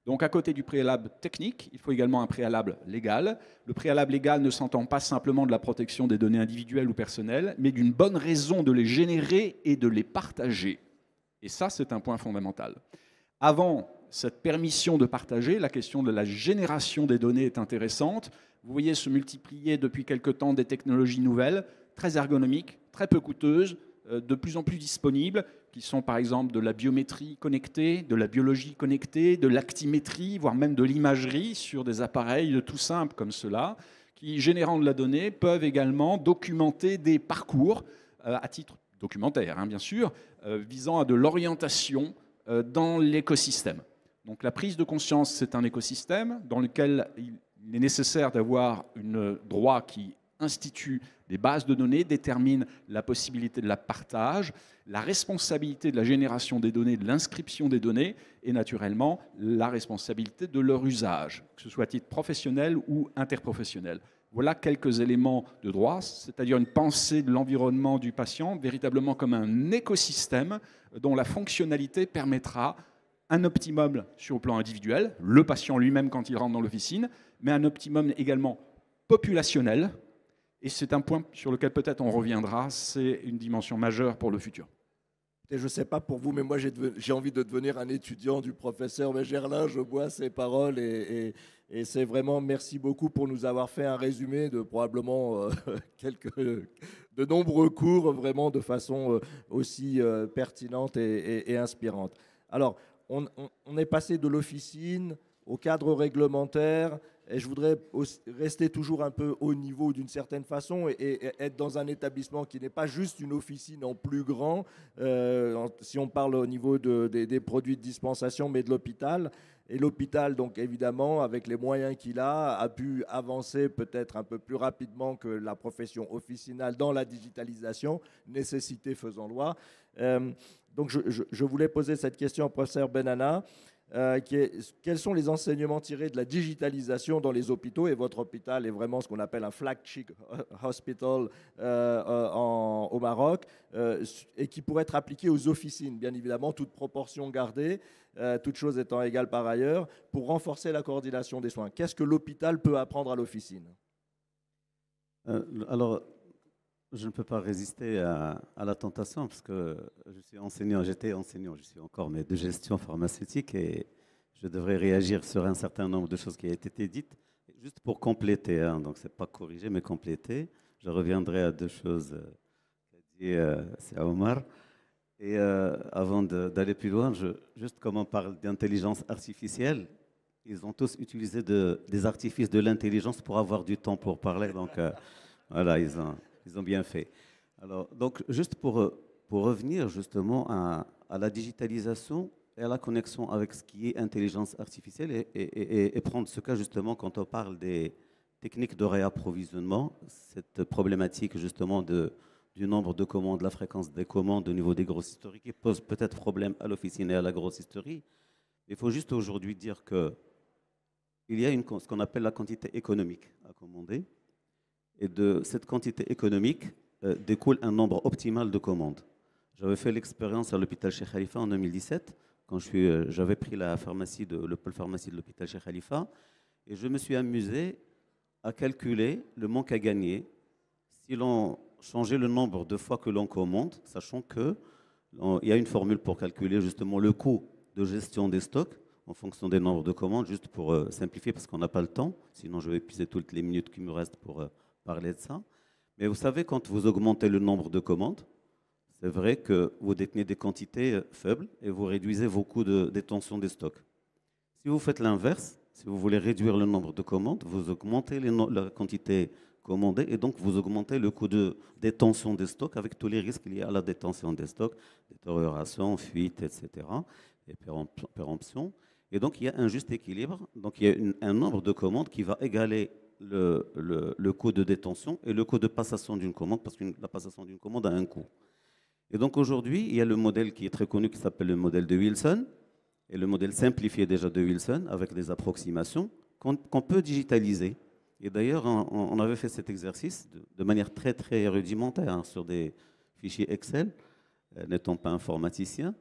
Donc à côté du préalable technique, il faut également un préalable légal. Le préalable légal ne s'entend pas simplement de la protection des données individuelles ou personnelles, mais d'une bonne raison de les générer et de les partager. Et ça, c'est un point fondamental. Avant cette permission de partager, la question de la génération des données est intéressante. Vous voyez se multiplier depuis quelque temps des technologies nouvelles, très ergonomiques, très peu coûteuses, de plus en plus disponibles, qui sont par exemple de la biométrie connectée, de la biologie connectée, de l'actimétrie, voire même de l'imagerie sur des appareils tout simples comme cela, qui, générant de la donnée, peuvent également documenter des parcours, à titre documentaire, bien sûr, visant à de l'orientation dans l'écosystème. Donc la prise de conscience, c'est un écosystème dans lequel il est nécessaire d'avoir un droit qui institue des bases de données, détermine la possibilité de la partage, la responsabilité de la génération des données, de l'inscription des données, et naturellement la responsabilité de leur usage, que ce soit à titre professionnel ou interprofessionnel. Voilà quelques éléments de droit, c'est-à-dire une pensée de l'environnement du patient, véritablement comme un écosystème dont la fonctionnalité permettra un optimum sur le plan individuel, le patient lui-même quand il rentre dans l'officine, mais un optimum également populationnel. Et c'est un point sur lequel peut-être on reviendra, c'est une dimension majeure pour le futur. Et je ne sais pas pour vous, mais moi j'ai envie de devenir un étudiant du professeur Gerlin. Je bois ses paroles et c'est vraiment merci beaucoup pour nous avoir fait un résumé de probablement de nombreux cours, vraiment de façon aussi pertinente et inspirante. Alors, on est passé de l'officine au cadre réglementaire. Et je voudrais rester toujours un peu haut niveau d'une certaine façon et être dans un établissement qui n'est pas juste une officine en plus grand, si on parle au niveau des produits de dispensation, mais de l'hôpital. Et l'hôpital, donc évidemment, avec les moyens qu'il a pu avancer peut-être un peu plus rapidement que la profession officinale dans la digitalisation, nécessité faisant loi. Donc je voulais poser cette question au professeur Benana. Quels sont les enseignements tirés de la digitalisation dans les hôpitaux? Et votre hôpital est vraiment ce qu'on appelle un flagship hospital au Maroc, et qui pourrait être appliqué aux officines, bien évidemment, toute proportion gardée, toutes choses étant égales par ailleurs, pour renforcer la coordination des soins. Qu'est-ce que l'hôpital peut apprendre à l'officine? Alors, je ne peux pas résister à la tentation parce que je suis enseignant, j'étais enseignant, je suis encore, mais de gestion pharmaceutique et je devrais réagir sur un certain nombre de choses qui ont été dites. Juste pour compléter, donc ce n'est pas corriger, mais compléter, je reviendrai à 2 choses qu'a dit c'est Omar. Et avant d'aller plus loin, juste comme on parle d'intelligence artificielle, ils ont tous utilisé des artifices de l'intelligence pour avoir du temps pour parler. Donc voilà, ils ont bien fait. Alors, donc, juste pour revenir justement à la digitalisation et à la connexion avec ce qui est intelligence artificielle et prendre ce cas justement quand on parle des techniques de réapprovisionnement, cette problématique justement du nombre de commandes, la fréquence des commandes au niveau des grossisteries qui pose peut-être problème à l'officine et à la grossisterie. Il faut juste aujourd'hui dire qu'il y a ce qu'on appelle la quantité économique à commander. Et de cette quantité économique découle un nombre optimal de commandes. J'avais fait l'expérience à l'hôpital Cheikh Khalifa en 2017, quand j'avais pris le pôle pharmacie de l'hôpital Cheikh Khalifa, et je me suis amusé à calculer le manque à gagner si l'on changeait le nombre de fois que l'on commande, sachant qu'il y a une formule pour calculer justement le coût de gestion des stocks en fonction des nombres de commandes, juste pour simplifier parce qu'on n'a pas le temps, sinon je vais épuiser toutes les minutes qui me restent pour parler de ça. Mais vous savez, quand vous augmentez le nombre de commandes, c'est vrai que vous détenez des quantités faibles et vous réduisez vos coûts de détention des stocks. Si vous faites l'inverse, si vous voulez réduire le nombre de commandes, vous augmentez la quantité commandez et donc vous augmentez le coût de détention des stocks avec tous les risques liés à la détention des stocks, détérioration, fuite, etc. et péremption. Et donc il y a un juste équilibre. Donc il y a un nombre de commandes qui va égaler le coût de détention et le coût de passation d'une commande, parce que la passation d'une commande a un coût. Et donc aujourd'hui, il y a le modèle qui est très connu qui s'appelle le modèle de Wilson, et le modèle simplifié déjà de Wilson, avec des approximations qu'on peut digitaliser. Et d'ailleurs, on avait fait cet exercice de manière très, très rudimentaire, hein, sur des fichiers Excel, n'étant pas informaticien.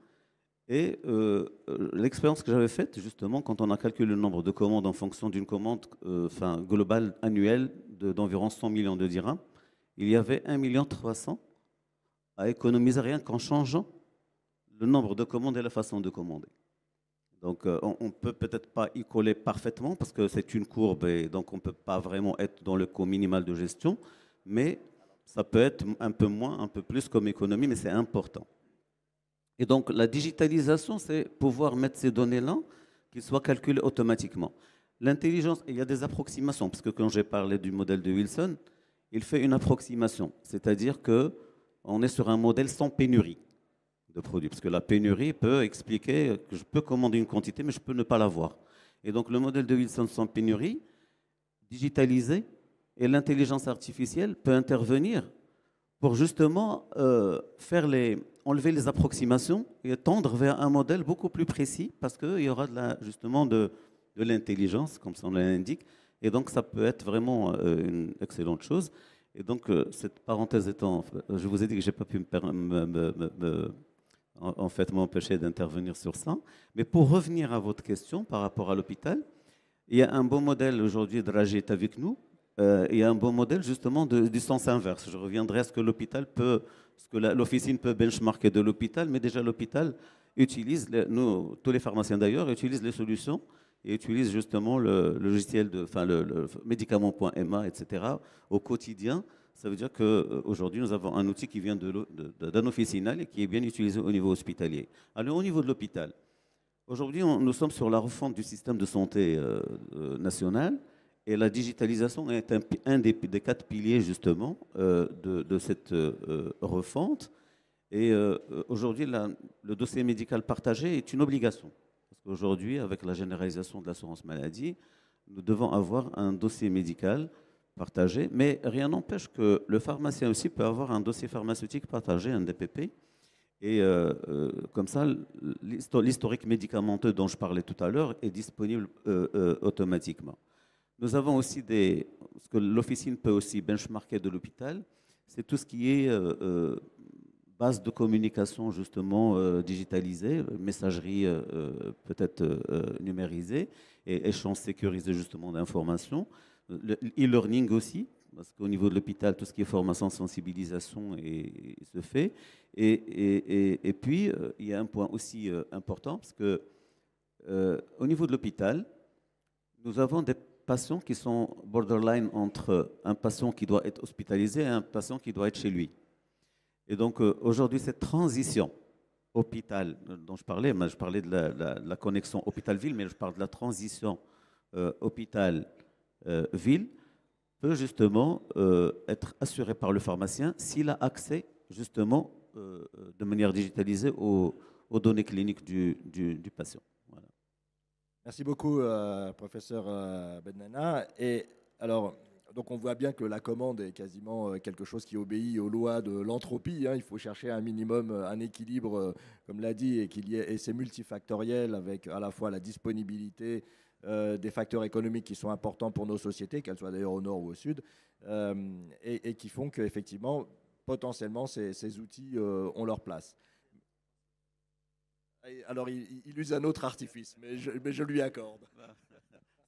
Et l'expérience que j'avais faite, justement, quand on a calculé le nombre de commandes en fonction d'une commande globale annuelle d'environ 100 millions de dirhams, il y avait 1,3 million à économiser rien qu'en changeant le nombre de commandes et la façon de commander. Donc on ne peut peut-être pas y coller parfaitement parce que c'est une courbe et donc on ne peut pas vraiment être dans le coût minimal de gestion, mais ça peut être un peu moins, un peu plus comme économie, mais c'est important. Et donc la digitalisation, c'est pouvoir mettre ces données-là, qu'ils soient calculées automatiquement. L'intelligence, il y a des approximations, parce que quand j'ai parlé du modèle de Wilson, il fait une approximation, c'est-à-dire qu'on est sur un modèle sans pénurie de produits, parce que la pénurie peut expliquer que je peux commander une quantité, mais je peux ne pas l'avoir. Et donc le modèle de Wilson sans pénurie, digitalisé, et l'intelligence artificielle peut intervenir pour justement enlever les approximations et tendre vers un modèle beaucoup plus précis, parce qu'il y aura justement de l'intelligence, comme son nom l'indique, et donc ça peut être vraiment une excellente chose. Et donc cette parenthèse étant, je vous ai dit que je n'ai pas pu m'empêcher d'intervenir sur ça. Mais pour revenir à votre question par rapport à l'hôpital, il y a un bon modèle aujourd'hui, Draji est avec nous, il y a un bon modèle justement du sens inverse. Je reviendrai à ce que l'hôpital peut, ce que l'officine peut benchmarker de l'hôpital, mais déjà l'hôpital utilise, tous les pharmaciens d'ailleurs, utilisent les solutions et utilisent justement le logiciel, le médicament.ma, etc. au quotidien. Ça veut dire qu'aujourd'hui, nous avons un outil qui vient d'un officinal et qui est bien utilisé au niveau hospitalier. Alors, au niveau de l'hôpital, aujourd'hui, nous sommes sur la refonte du système de santé national et la digitalisation est un des 4 piliers, justement, de cette refonte. Et aujourd'hui, le dossier médical partagé est une obligation. Parce qu'aujourd'hui, avec la généralisation de l'assurance maladie, nous devons avoir un dossier médical partagé, mais rien n'empêche que le pharmacien aussi peut avoir un dossier pharmaceutique partagé, un DPP, et comme ça, l'historique médicamenteux dont je parlais tout à l'heure est disponible automatiquement. Nous avons aussi ce que l'officine peut aussi benchmarker de l'hôpital, c'est tout ce qui est base de communication justement digitalisée, messagerie peut-être numérisée et échange sécurisé justement d'informations. Le e-learning aussi, parce qu'au niveau de l'hôpital, tout ce qui est formation, sensibilisation se fait. Et puis, il y a un point aussi important, parce que au niveau de l'hôpital, nous avons des patients qui sont borderline entre un patient qui doit être hospitalisé et un patient qui doit être chez lui. Et donc, aujourd'hui, cette transition hôpital dont je parlais de la connexion hôpital-ville, mais je parle de la transition hôpital-ville, peut justement être assurée par le pharmacien s'il a accès justement de manière digitalisée aux données cliniques du patient. Voilà. Merci beaucoup, professeur Benana. Et alors, donc on voit bien que la commande est quasiment quelque chose qui obéit aux lois de l'entropie. Il faut chercher un minimum, un équilibre, comme l'a dit, et c'est multifactoriel avec à la fois la disponibilité des facteurs économiques qui sont importants pour nos sociétés, qu'elles soient d'ailleurs au nord ou au sud, et qui font qu'effectivement, potentiellement, ces outils ont leur place. Alors, il use un autre artifice, mais je lui accorde.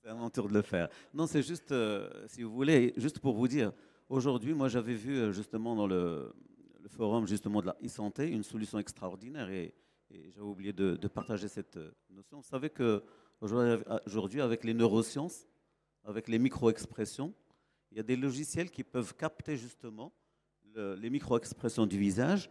C'est à mon tour de le faire. Non, c'est juste, si vous voulez, juste pour vous dire, aujourd'hui, moi, j'avais vu justement dans le forum justement de la e-santé une solution extraordinaire et j'avais oublié de partager cette notion. Vous savez qu'aujourd'hui, avec les neurosciences, avec les micro-expressions, il y a des logiciels qui peuvent capter justement les micro-expressions du visage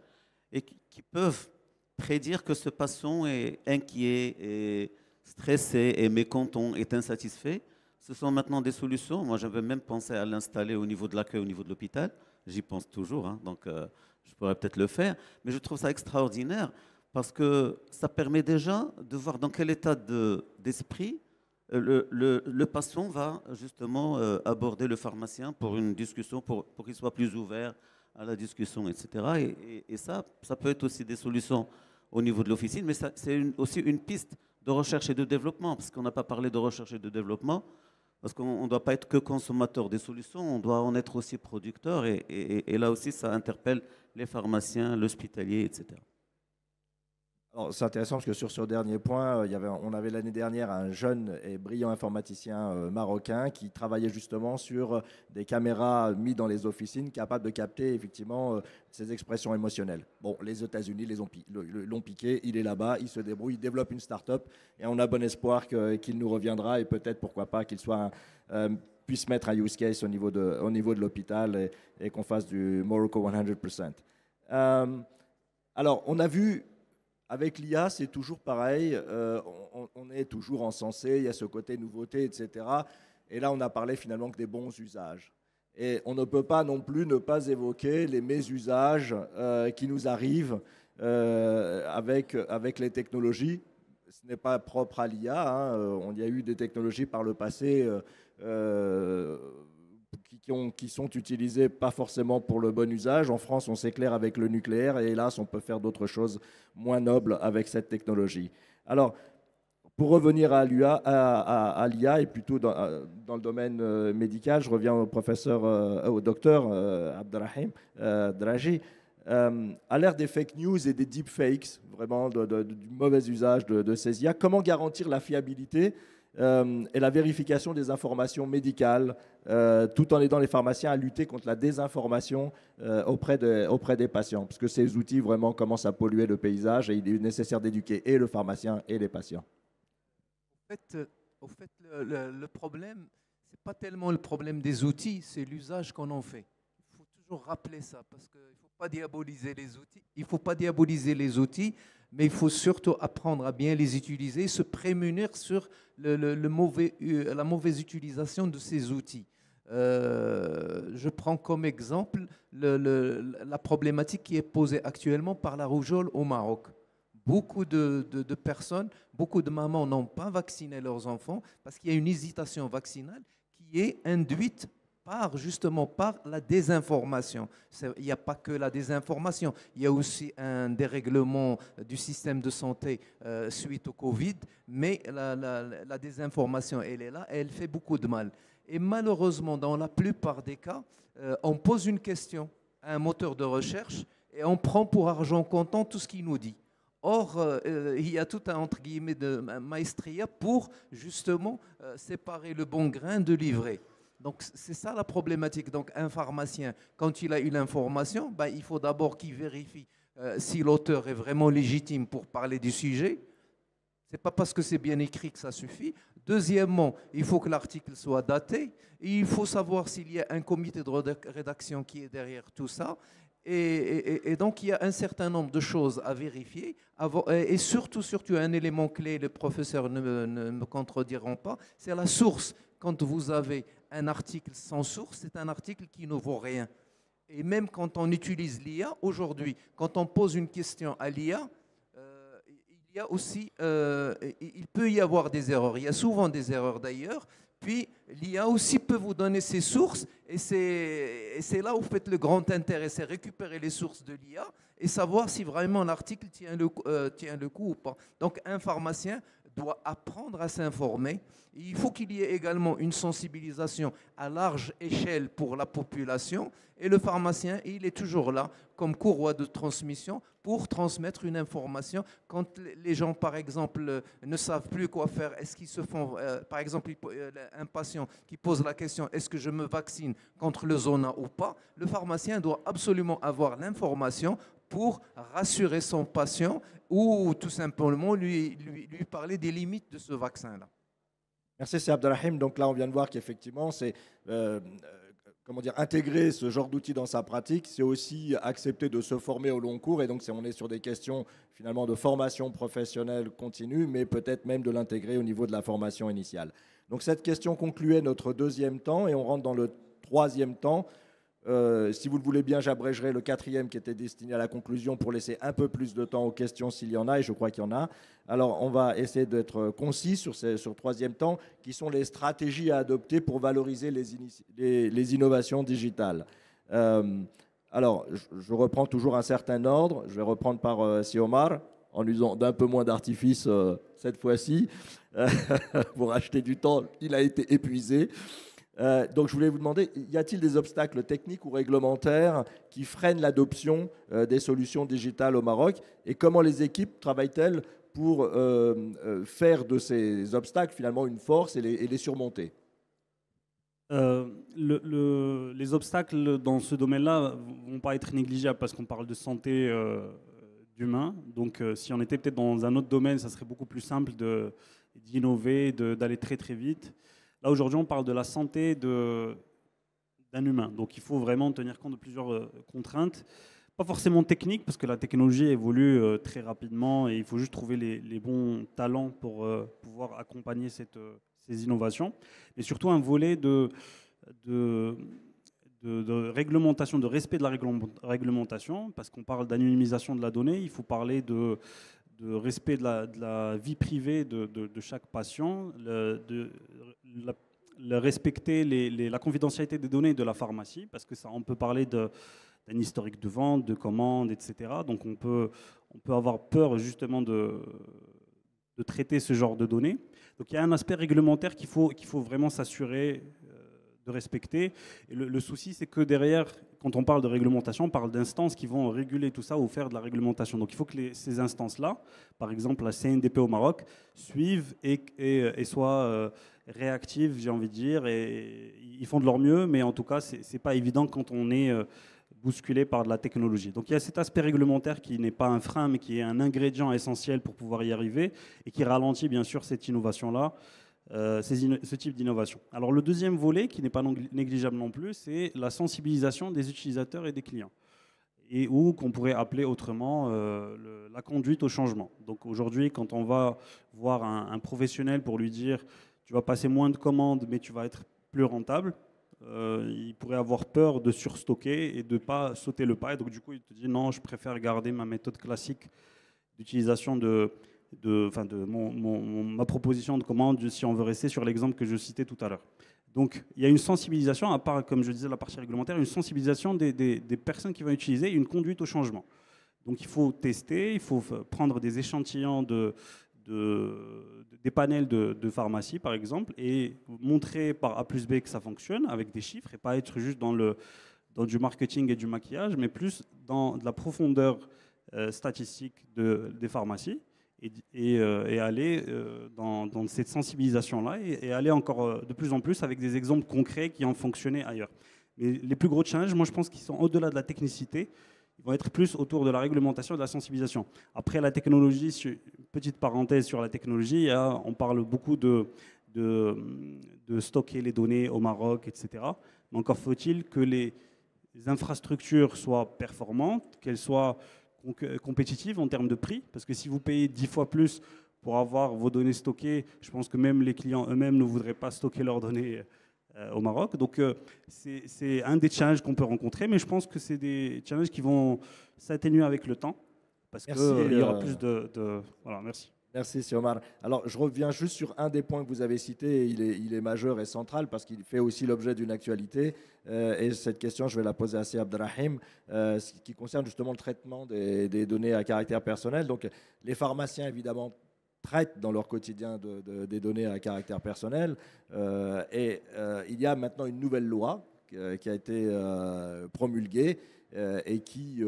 et qui peuvent prédire que ce patient est inquiet, est stressé, est mécontent, est insatisfait ce sont maintenant des solutions. Moi, j'avais même pensé à l'installer au niveau de l'accueil, au niveau de l'hôpital. J'y pense toujours, hein, donc je pourrais peut-être le faire. Mais je trouve ça extraordinaire parce que ça permet déjà de voir dans quel état d'esprit le patient va justement aborder le pharmacien pour une discussion, pour qu'il soit plus ouvert à la discussion, etc. Et ça peut être aussi des solutions au niveau de l'officine, mais c'est aussi une piste de recherche et de développement, parce qu'on n'a pas parlé de recherche et de développement, parce qu'on ne doit pas être que consommateur des solutions, on doit en être aussi producteur, et là aussi, ça interpelle les pharmaciens, l'hospitalier, etc. C'est intéressant parce que sur ce dernier point, on avait l'année dernière un jeune et brillant informaticien marocain qui travaillait justement sur des caméras mises dans les officines capables de capter effectivement ces expressions émotionnelles. Bon, les États-Unis l'ont piqué, il est là-bas, il se débrouille, il développe une start-up et on a bon espoir qu'il nous reviendra et peut-être, pourquoi pas, qu'il puisse mettre un use case au niveau de l'hôpital et qu'on fasse du Morocco 100%. Alors, on a vu. Avec l'IA, c'est toujours pareil, on est toujours encensé, il y a ce côté nouveauté, etc. Et là, on a parlé finalement que des bons usages. Et on ne peut pas non plus ne pas évoquer les mésusages qui nous arrivent avec les technologies. Ce n'est pas propre à l'IA, hein. Il y a eu des technologies par le passé qui sont utilisés pas forcément pour le bon usage. En France, on s'éclaire avec le nucléaire et hélas, on peut faire d'autres choses moins nobles avec cette technologie. Alors, pour revenir à l'IA et plutôt dans le domaine médical, je reviens au docteur Abdelrahim Draji. À l'ère des fake news et des deepfakes, vraiment du mauvais usage de ces IA, comment garantir la fiabilité et la vérification des informations médicales, tout en aidant les pharmaciens à lutter contre la désinformation auprès des patients, parce que ces outils vraiment commencent à polluer le paysage et il est nécessaire d'éduquer et le pharmacien et les patients. Au fait, le problème, ce n'est pas tellement le problème des outils, c'est l'usage qu'on en fait. Il faut toujours rappeler ça, parce qu'il ne faut pas diaboliser les outils. Il faut pas diaboliser les outils, mais il faut surtout apprendre à bien les utiliser, se prémunir sur la mauvaise utilisation de ces outils. Je prends comme exemple la problématique qui est posée actuellement par la rougeole au Maroc. Beaucoup de personnes, beaucoup de mamans n'ont pas vacciné leurs enfants parce qu'il y a une hésitation vaccinale qui est induite justement par la désinformation. Il n'y a pas que la désinformation, il y a aussi un dérèglement du système de santé suite au Covid, mais la désinformation, elle est là et elle fait beaucoup de mal. Et malheureusement, dans la plupart des cas, on pose une question à un moteur de recherche et on prend pour argent comptant tout ce qu'il nous dit. Or, il y a tout un, entre guillemets, de maestria pour justement séparer le bon grain de l'ivraie. Donc, c'est ça la problématique. Donc, un pharmacien, quand il a une information, il faut d'abord qu'il vérifie si l'auteur est vraiment légitime pour parler du sujet. Ce n'est pas parce que c'est bien écrit que ça suffit. Deuxièmement, il faut que l'article soit daté. Et il faut savoir s'il y a un comité de rédaction qui est derrière tout ça. Et donc, il y a un certain nombre de choses à vérifier. Et surtout, un élément clé, les professeurs ne me contrediront pas, c'est la source. Quand vous avez un article sans source, c'est un article qui ne vaut rien. Et même quand on utilise l'IA, aujourd'hui, quand on pose une question à l'IA, il y a aussi, il peut y avoir des erreurs. Il y a souvent des erreurs d'ailleurs. Puis l'IA aussi peut vous donner ses sources et c'est là où vous faites le grand intérêt, c'est récupérer les sources de l'IA et savoir si vraiment l'article tient le coup ou pas. Donc un pharmacien doit apprendre à s'informer. Il faut qu'il y ait également une sensibilisation à large échelle pour la population. Et le pharmacien, il est toujours là comme courroie de transmission pour transmettre une information. Quand les gens, par exemple, ne savent plus quoi faire, est-ce qu'ils se font, par exemple, un patient qui pose la question, est-ce que je me vaccine contre le zona ou pas? Le pharmacien doit absolument avoir l'information pour rassurer son patient ou tout simplement lui parler des limites de ce vaccin-là. Merci, c'est Abdelrahim. Donc là, on vient de voir qu'effectivement, comment dire, intégrer ce genre d'outils dans sa pratique, c'est aussi accepter de se former au long cours. Et donc, on est sur des questions finalement de formation professionnelle continue, mais peut-être même de l'intégrer au niveau de la formation initiale. Donc, cette question concluait notre deuxième temps et on rentre dans le troisième temps. Si vous le voulez bien, j'abrégerai le quatrième qui était destiné à la conclusion pour laisser un peu plus de temps aux questions s'il y en a, et je crois qu'il y en a. Alors, on va essayer d'être concis sur le troisième temps, qui sont les stratégies à adopter pour valoriser les innovations digitales. Alors, je reprends toujours un certain ordre. Je vais reprendre par Siomar, en usant d'un peu moins d'artifice cette fois-ci. Pour acheter du temps, il a été épuisé. Donc je voulais vous demander, y a-t-il des obstacles techniques ou réglementaires qui freinent l'adoption des solutions digitales au Maroc et comment les équipes travaillent-elles pour faire de ces obstacles finalement une force et les surmonter? Les obstacles dans ce domaine-là ne vont pas être négligeables parce qu'on parle de santé d'humain. Donc si on était peut-être dans un autre domaine, ça serait beaucoup plus simple d'innover, d'aller très très vite. Là, aujourd'hui, on parle de la santé d'un humain. Donc, il faut vraiment tenir compte de plusieurs contraintes. Pas forcément techniques, parce que la technologie évolue très rapidement et il faut juste trouver les bons talents pour pouvoir accompagner ces innovations. Mais surtout, un volet de réglementation, de respect de la réglementation, parce qu'on parle d'anonymisation de la donnée. Il faut parler de respect de la vie privée de chaque patient, respecter la confidentialité des données de la pharmacie, parce que ça, on peut parler d'un historique de vente, de commandes, etc. Donc on peut avoir peur justement de traiter ce genre de données. Donc il y a un aspect réglementaire qu'il faut vraiment s'assurer de respecter. Et le souci, c'est que derrière, quand on parle de réglementation, on parle d'instances qui vont réguler tout ça ou faire de la réglementation. Donc il faut que ces instances-là, par exemple la CNDP au Maroc, suivent et soient réactives, j'ai envie de dire. Et ils font de leur mieux, mais en tout cas, ce n'est pas évident quand on est bousculé par de la technologie. Donc il y a cet aspect réglementaire qui n'est pas un frein, mais qui est un ingrédient essentiel pour pouvoir y arriver et qui ralentit bien sûr cette innovation-là. Ce type d'innovation. Alors le deuxième volet, qui n'est pas négligeable non plus, c'est la sensibilisation des utilisateurs et des clients, et ou qu'on pourrait appeler autrement la conduite au changement. Donc aujourd'hui, quand on va voir un professionnel pour lui dire tu vas passer moins de commandes mais tu vas être plus rentable, il pourrait avoir peur de surstocker et de ne pas sauter le pas, et donc du coup il te dit non, je préfère garder ma méthode classique d'utilisation ma proposition de commande, si on veut rester sur l'exemple que je citais tout à l'heure. Donc, il y a une sensibilisation, à part, comme je disais, la partie réglementaire, une sensibilisation des personnes qui vont utiliser, une conduite au changement. Donc, il faut tester, il faut prendre des échantillons des panels de pharmacie, par exemple, et montrer par A plus B que ça fonctionne avec des chiffres, et pas être juste dans du marketing et du maquillage, mais plus dans de la profondeur statistique des pharmacies. Et aller dans cette sensibilisation-là et aller encore de plus en plus avec des exemples concrets qui ont fonctionné ailleurs. Mais les plus gros challenges, moi je pense qu'ils sont au-delà de la technicité, ils vont être plus autour de la réglementation et de la sensibilisation. Après la technologie, petite parenthèse sur la technologie, on parle beaucoup de stocker les données au Maroc, etc. Mais encore faut-il que les infrastructures soient performantes, qu'elles soient compétitive en termes de prix, parce que si vous payez 10 fois plus pour avoir vos données stockées, je pense que même les clients eux-mêmes ne voudraient pas stocker leurs données au Maroc. Donc c'est un des challenges qu'on peut rencontrer, mais je pense que c'est des challenges qui vont s'atténuer avec le temps, parce qu'il y aura plus de... Voilà, merci. Merci, Siomar. Alors, je reviens juste sur un des points que vous avez cité. Il est majeur et central parce qu'il fait aussi l'objet d'une actualité. Et cette question, je vais la poser à Sir Abdelrahim, qui concerne justement le traitement des données à caractère personnel. Donc, les pharmaciens, évidemment, traitent dans leur quotidien des données à caractère personnel. Il y a maintenant une nouvelle loi qui a été promulguée et qui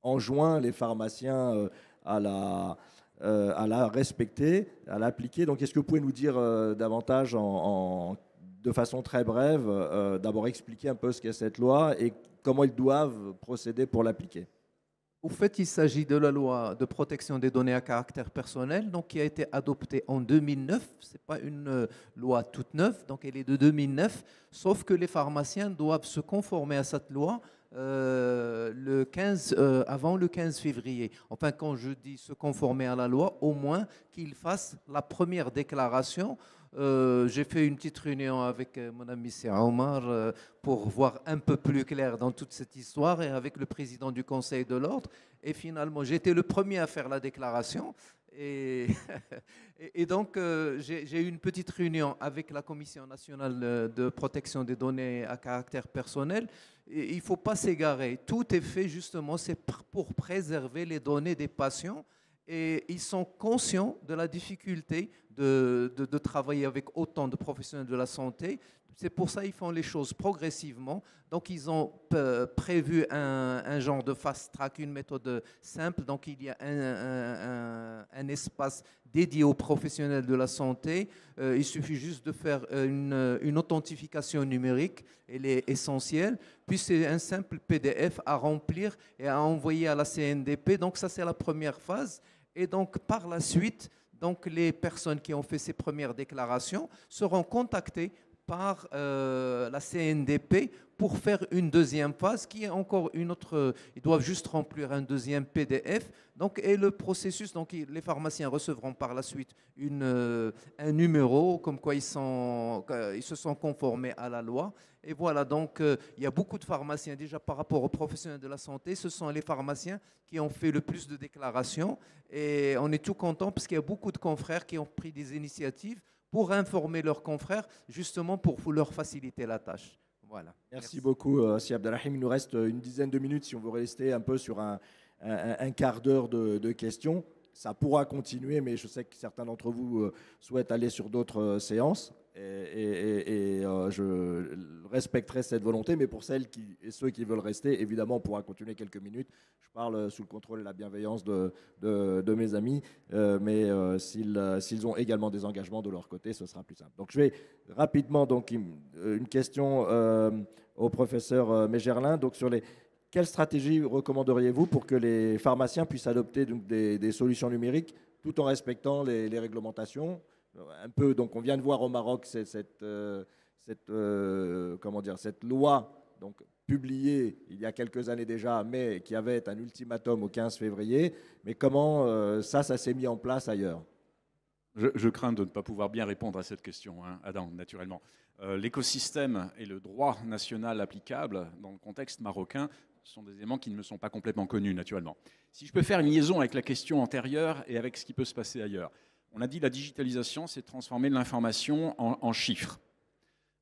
enjoint les pharmaciens à la respecter, à l'appliquer. Donc, est-ce que vous pouvez nous dire davantage, de façon très brève, d'abord expliquer un peu ce qu'est cette loi et comment ils doivent procéder pour l'appliquer? Au fait, il s'agit de la loi de protection des données à caractère personnel, donc qui a été adoptée en 2009. Ce n'est pas une loi toute neuve, donc elle est de 2009, sauf que les pharmaciens doivent se conformer à cette loi avant le 15 février. Enfin, quand je dis se conformer à la loi, au moins qu'ils fassent la première déclaration. J'ai fait une petite réunion avec mon ami Sia Omar pour voir un peu plus clair dans toute cette histoire et avec le président du Conseil de l'Ordre. Et finalement, j'ai été le premier à faire la déclaration. Et, et donc, j'ai eu une petite réunion avec la Commission nationale de protection des données à caractère personnel. Et il ne faut pas s'égarer. Tout est fait justement, c'est pour préserver les données des patients. Et ils sont conscients de la difficulté de travailler avec autant de professionnels de la santé. C'est pour ça qu'ils font les choses progressivement. Donc, ils ont prévu un genre de fast track, une méthode simple. Donc, il y a un espace dédié aux professionnels de la santé. Il suffit juste de faire une authentification numérique. Elle est essentielle. Puis, c'est un simple PDF à remplir et à envoyer à la CNDP. Donc, ça, c'est la première phase. Et donc, par la suite, donc, les personnes qui ont fait ces premières déclarations seront contactées par la CNDP pour faire une deuxième phase qui est encore une autre. Ils doivent juste remplir un deuxième PDF. Donc, et le processus, donc les pharmaciens recevront par la suite un numéro comme quoi ils se sont conformés à la loi. Et voilà, donc il y a beaucoup de pharmaciens déjà par rapport aux professionnels de la santé. Ce sont les pharmaciens qui ont fait le plus de déclarations. Et on est tout content parce qu'il y a beaucoup de confrères qui ont pris des initiatives pour informer leurs confrères, justement pour leur faciliter la tâche. Voilà. Merci beaucoup, Si Abdelrahim. Il nous reste une dizaine de minutes si on veut rester un peu sur un quart d'heure de questions. Ça pourra continuer, mais je sais que certains d'entre vous souhaitent aller sur d'autres séances. Et je respecterai cette volonté, mais pour celles et ceux qui veulent rester, évidemment, on pourra continuer quelques minutes. Je parle sous le contrôle et la bienveillance de mes amis, mais s'ils ont également des engagements de leur côté, ce sera plus simple. Donc, je vais rapidement, donc, une question au professeur Mégerlin. Donc, sur quelle stratégie recommanderiez-vous pour que les pharmaciens puissent adopter donc, des solutions numériques tout en respectant les réglementations? Un peu, donc on vient de voir au Maroc cette loi donc, publiée il y a quelques années déjà, mais qui avait un ultimatum au 15 février. Mais comment ça s'est mis en place ailleurs? Je crains de ne pas pouvoir bien répondre à cette question, hein, Adam, naturellement. L'écosystème et le droit national applicable dans le contexte marocain sont des éléments qui ne me sont pas complètement connus, naturellement. Si je peux faire une liaison avec la question antérieure et avec ce qui peut se passer ailleurs. On a dit que la digitalisation, c'est transformer l'information en chiffres.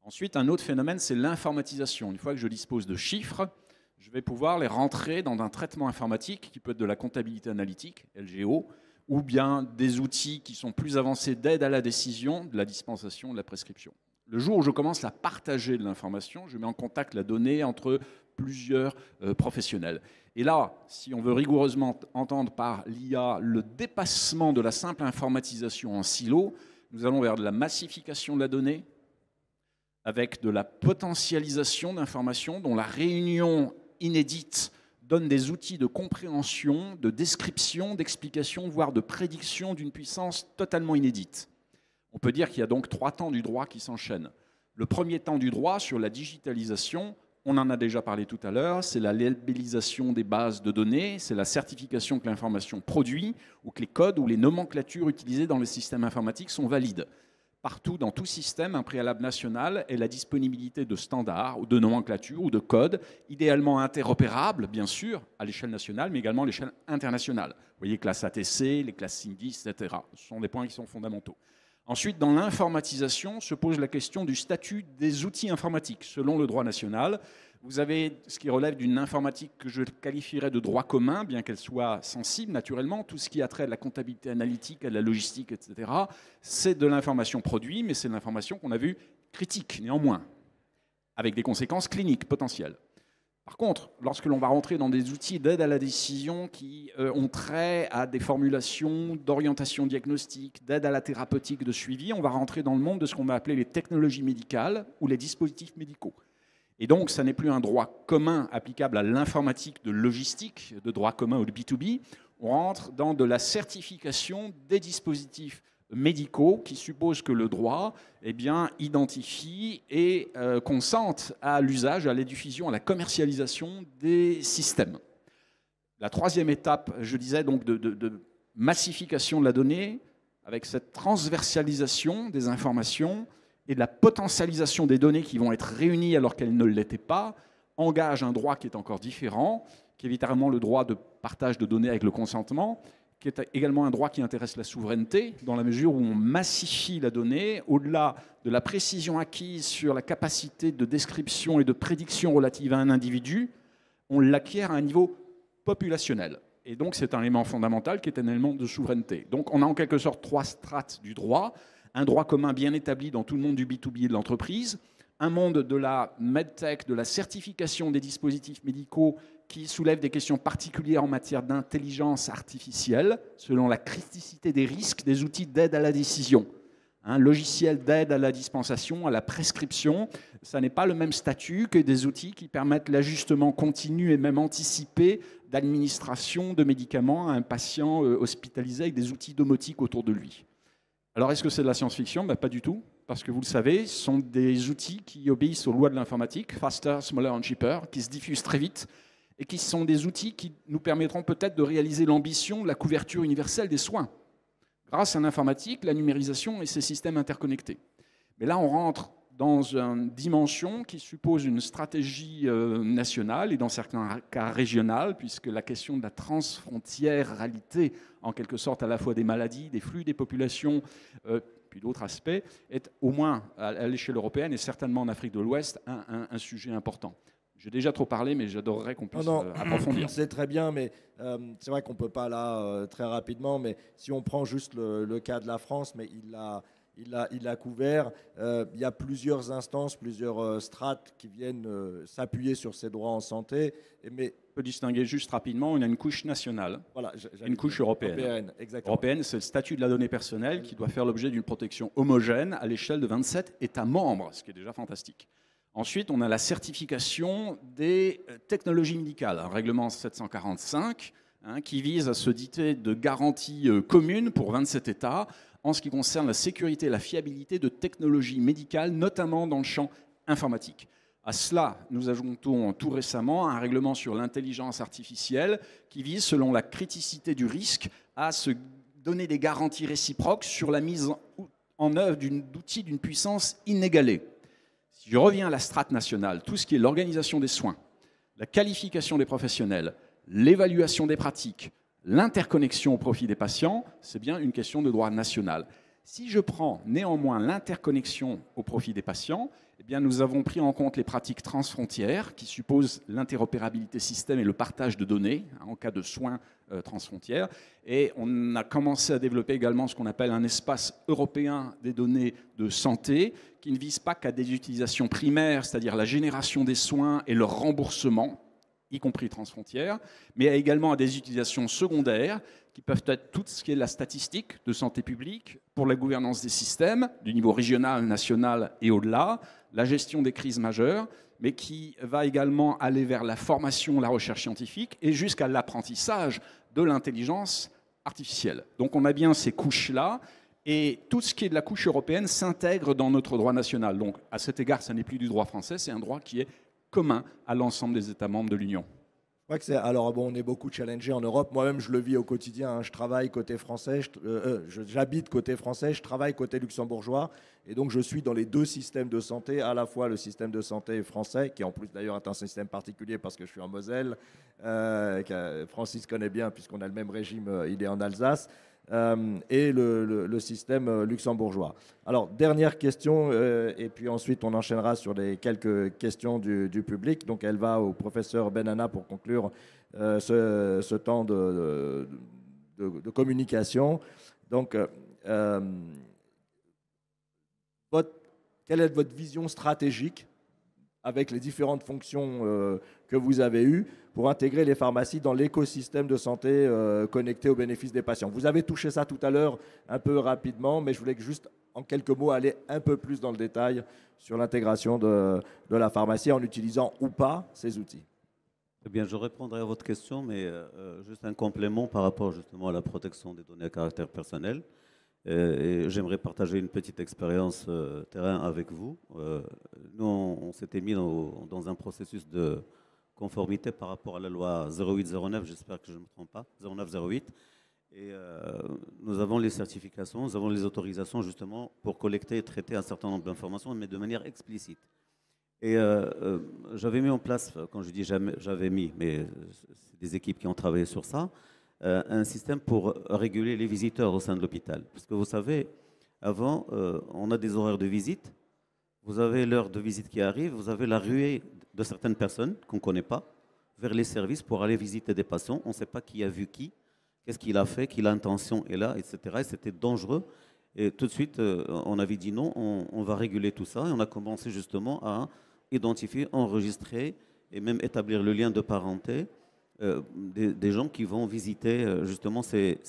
Ensuite, un autre phénomène, c'est l'informatisation. Une fois que je dispose de chiffres, je vais pouvoir les rentrer dans un traitement informatique qui peut être de la comptabilité analytique, LGO, ou bien des outils qui sont plus avancés d'aide à la décision, de la dispensation, de la prescription. Le jour où je commence à partager de l'information, je mets en contact la donnée entre plusieurs professionnels. Et là, si on veut rigoureusement entendre par l'IA le dépassement de la simple informatisation en silo, nous allons vers de la massification de la donnée, avec de la potentialisation d'informations dont la réunion inédite donne des outils de compréhension, de description, d'explication, voire de prédiction d'une puissance totalement inédite. On peut dire qu'il y a donc 3 temps du droit qui s'enchaînent. Le premier temps du droit sur la digitalisation, on en a déjà parlé tout à l'heure, c'est la labellisation des bases de données, c'est la certification que l'information produit ou que les codes ou les nomenclatures utilisées dans le système informatique sont valides. Partout, dans tout système, un préalable national est la disponibilité de standards ou de nomenclatures ou de codes, idéalement interopérables, bien sûr, à l'échelle nationale, mais également à l'échelle internationale. Vous voyez, classe ATC, les classes SINDIS, etc. Ce sont des points qui sont fondamentaux. Ensuite, dans l'informatisation, se pose la question du statut des outils informatiques. Selon le droit national, vous avez ce qui relève d'une informatique que je qualifierais de droit commun, bien qu'elle soit sensible naturellement. Tout ce qui a trait à la comptabilité analytique, à la logistique, etc., c'est de l'information produit, mais c'est de l'information qu'on a vue critique, néanmoins, avec des conséquences cliniques potentielles. Par contre, lorsque l'on va rentrer dans des outils d'aide à la décision qui ont trait à des formulations d'orientation diagnostique, d'aide à la thérapeutique, de suivi, on va rentrer dans le monde de ce qu'on va appeler les technologies médicales ou les dispositifs médicaux. Et donc, ça n'est plus un droit commun applicable à l'informatique de logistique, de droit commun ou de B2B. On rentre dans de la certification des dispositifs médicaux qui suppose que le droit identifie et consente à l'usage, à la diffusion, à la commercialisation des systèmes. La troisième étape, je disais, donc de massification de la donnée, avec cette transversalisation des informations et de la potentialisation des données qui vont être réunies alors qu'elles ne l'étaient pas, engage un droit qui est encore différent, qui est évidemment le droit de partage de données avec le consentement, qui est également un droit qui intéresse la souveraineté, dans la mesure où on massifie la donnée, au-delà de la précision acquise sur la capacité de description et de prédiction relative à un individu, on l'acquiert à un niveau populationnel. Et donc c'est un élément fondamental qui est un élément de souveraineté. Donc on a en quelque sorte trois strates du droit, un droit commun bien établi dans tout le monde du B2B et de l'entreprise, un monde de la medtech, de la certification des dispositifs médicaux qui soulève des questions particulières en matière d'intelligence artificielle, selon la criticité des risques des outils d'aide à la décision. Un logiciel d'aide à la dispensation, à la prescription, ça n'est pas le même statut que des outils qui permettent l'ajustement continu et même anticipé d'administration de médicaments à un patient hospitalisé avec des outils domotiques autour de lui. Alors, est-ce que c'est de la science-fiction? Pas du tout, parce que vous le savez, ce sont des outils qui obéissent aux lois de l'informatique, faster, smaller and cheaper, qui se diffusent très vite, et qui sont des outils qui nous permettront peut-être de réaliser l'ambition de la couverture universelle des soins, grâce à l'informatique, la numérisation et ces systèmes interconnectés. Mais là, on rentre dans une dimension qui suppose une stratégie nationale et dans certains cas régionale, puisque la question de la transfrontiéralité, en quelque sorte, à la fois des maladies, des flux, des populations, puis d'autres aspects, est au moins à l'échelle européenne et certainement en Afrique de l'Ouest un sujet important. J'ai déjà trop parlé, mais j'adorerais qu'on puisse approfondir. C'est très bien, mais c'est vrai qu'on ne peut pas là très rapidement, mais si on prend juste le cas de la France, mais il l'a couvert, il y a plusieurs instances, plusieurs strates qui viennent s'appuyer sur ces droits en santé. Mais on peut distinguer juste rapidement, il y a une couche nationale, voilà, une couche européenne. Européenne, c'est le statut de la donnée personnelle qui doit faire l'objet d'une protection homogène à l'échelle de 27 États membres, ce qui est déjà fantastique. Ensuite, on a la certification des technologies médicales, un règlement 745 qui vise à se doter de garanties communes pour 27 États en ce qui concerne la sécurité et la fiabilité de technologies médicales, notamment dans le champ informatique. À cela, nous ajoutons tout récemment un règlement sur l'intelligence artificielle qui vise, selon la criticité du risque, à se donner des garanties réciproques sur la mise en œuvre d'outils d'une puissance inégalée. Si je reviens à la strate nationale, tout ce qui est l'organisation des soins, la qualification des professionnels, l'évaluation des pratiques, l'interconnexion au profit des patients, c'est bien une question de droit national. Si je prends néanmoins l'interconnexion au profit des patients, eh bien nous avons pris en compte les pratiques transfrontières qui supposent l'interopérabilité système et le partage de données en cas de soins transfrontières. Et on a commencé à développer également ce qu'on appelle un espace européen des données de santé qui ne vise pas qu'à des utilisations primaires, c'est-à-dire la génération des soins et leur remboursement, y compris transfrontières, mais également à des utilisations secondaires qui peuvent être tout ce qui est la statistique de santé publique pour la gouvernance des systèmes du niveau régional, national et au-delà, la gestion des crises majeures, mais qui va également aller vers la formation, la recherche scientifique et jusqu'à l'apprentissage de l'intelligence artificielle. Donc on a bien ces couches-là et tout ce qui est de la couche européenne s'intègre dans notre droit national. Donc à cet égard, ça n'est plus du droit français, c'est un droit qui est commun à l'ensemble des États membres de l'Union. Je crois que alors bon, on est beaucoup challengé en Europe. Moi-même, je le vis au quotidien. Je travaille côté français, j'habite côté français, je travaille côté luxembourgeois. Et donc, je suis dans les deux systèmes de santé, à la fois le système de santé français, qui en plus d'ailleurs est un système particulier parce que je suis en Moselle, que Francis connaît bien puisqu'on a le même régime, il est en Alsace. Et le système luxembourgeois. Alors, dernière question, et puis ensuite on enchaînera sur les quelques questions du public. Donc, elle va au professeur Benana pour conclure ce temps de communication. Donc, quelle est votre vision stratégique avec les différentes fonctions que vous avez eues pour intégrer les pharmacies dans l'écosystème de santé connecté au bénéfice des patients? Vous avez touché ça tout à l'heure un peu rapidement, mais je voulais que juste en quelques mots, aller un peu plus dans le détail sur l'intégration de la pharmacie en utilisant ou pas ces outils. Eh bien, je répondrai à votre question, mais juste un complément par rapport justement à la protection des données à caractère personnel. Et j'aimerais partager une petite expérience terrain avec vous. Nous, on s'était mis dans un processus de conformité par rapport à la loi 0809, j'espère que je ne me trompe pas, 0908. Et nous avons les certifications, nous avons les autorisations justement pour collecter et traiter un certain nombre d'informations, mais de manière explicite. Et j'avais mis en place, quand je dis j'avais mis, mais c'est des équipes qui ont travaillé sur ça, un système pour réguler les visiteurs au sein de l'hôpital. Parce que vous savez, avant, on a des horaires de visite, vous avez l'heure de visite qui arrive, vous avez la ruée de certaines personnes qu'on ne connaît pas vers les services pour aller visiter des patients. On ne sait pas qui a vu qui, qu'est-ce qu'il a fait, quelle intention est là, etc. Et c'était dangereux. Et tout de suite, on avait dit non, on va réguler tout ça. Et on a commencé justement à identifier, enregistrer et même établir le lien de parenté des gens qui vont visiter justement ces